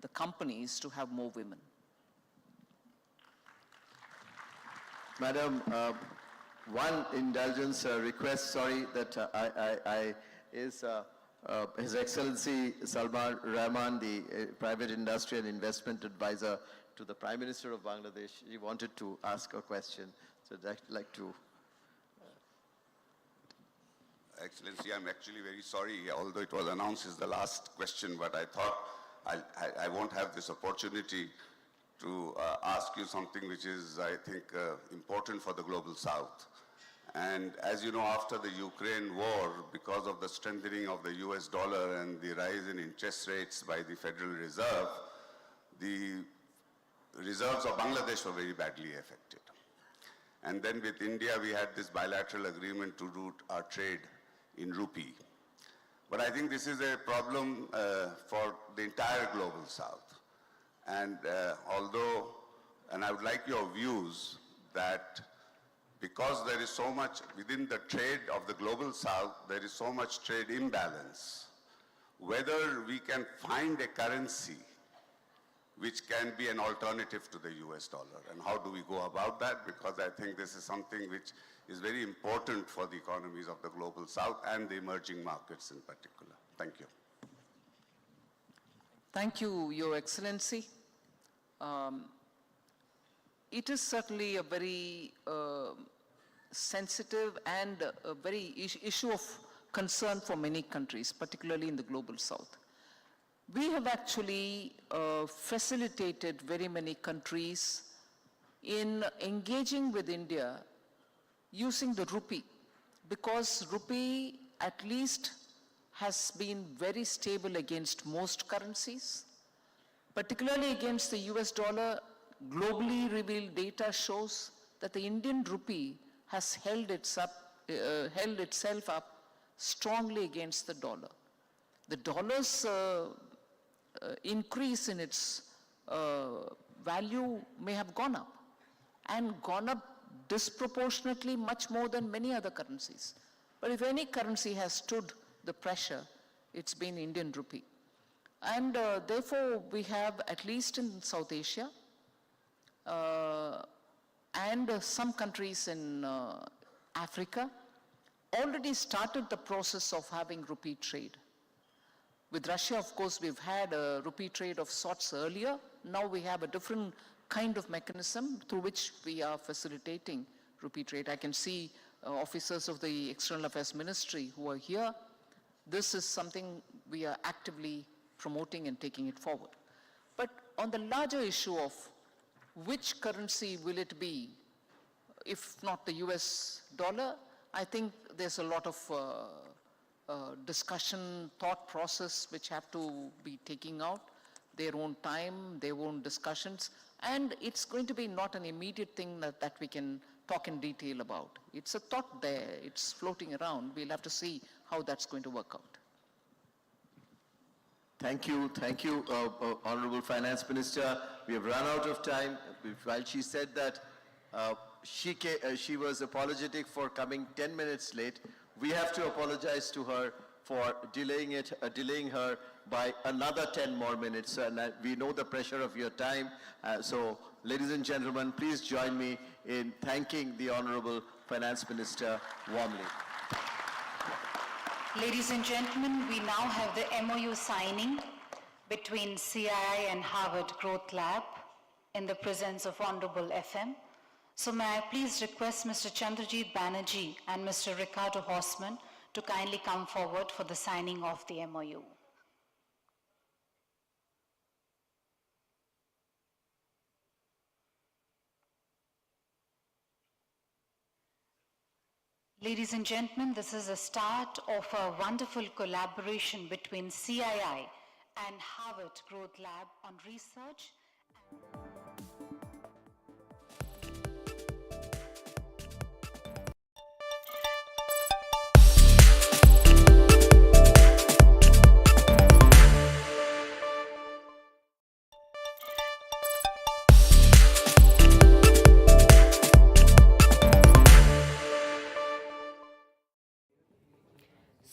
[SPEAKER 6] the companies to have more women.
[SPEAKER 5] Madam, one indulgence request, sorry, that is His Excellency Salman Rahman, the Private Industry and Investment Advisor to the Prime Minister of Bangladesh. He wanted to ask a question, so I'd like to.
[SPEAKER 11] Excellency, I'm actually very sorry, although it was announced as the last question, but I thought I won't have this opportunity to ask you something which is, I think, important for the Global South. And as you know, after the Ukraine war, because of the strengthening of the US dollar and the rise in interest rates by the Federal Reserve, the reserves of Bangladesh were very badly affected. And then with India, we had this bilateral agreement to route our trade in rupee. But I think this is a problem for the entire Global South. And although, and I would like your views that because there is so much within the trade of the Global South, there is so much trade imbalance, whether we can find a currency which can be an alternative to the US dollar, and how do we go about that? Because I think this is something which is very important for the economies of the Global South and the emerging markets in particular. Thank you.
[SPEAKER 6] Thank you, Your Excellency. It is certainly a very sensitive and a very issue of concern for many countries, particularly in the Global South. We have actually facilitated very many countries in engaging with India using the rupee, because rupee at least has been very stable against most currencies, particularly against the US dollar. Globally revealed data shows that the Indian rupee has held itself up strongly against the dollar. The dollar's increase in its value may have gone up, and gone up disproportionately much more than many other currencies. But if any currency has stood the pressure, it's been Indian rupee. And therefore, we have, at least in South Asia, and some countries in Africa, already started the process of having rupee trade. With Russia, of course, we've had a rupee trade of sorts earlier. Now we have a different kind of mechanism through which we are facilitating rupee trade. I can see officers of the External Affairs Ministry who are here. This is something we are actively promoting and taking it forward. But on the larger issue of which currency will it be, if not the US dollar, I think there's a lot of discussion, thought process which have to be taking out their own time, their own discussions. And it's going to be not an immediate thing that we can talk in detail about. It's a thought there, it's floating around. We'll have to see how that's going to work out.
[SPEAKER 5] Thank you, Honorable Finance Minister. We have run out of time. While she said that she was apologetic for coming 10 minutes late, we have to apologize to her for delaying her by another 10 more minutes. And we know the pressure of your time. So, ladies and gentlemen, please join me in thanking the Honorable Finance Minister warmly.
[SPEAKER 1] Ladies and gentlemen, we now have the MOU signing between CII and Harvard Growth Lab in the presence of Honorable FM. So may I please request Mr. Chandrajit Banerjee and Mr. Ricardo Horstman to kindly come forward for the signing of the MOU. Ladies and gentlemen, this is a start of a wonderful collaboration between CII and Harvard Growth Lab on research.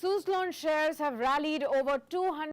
[SPEAKER 12] Suzlon shares have rallied over 200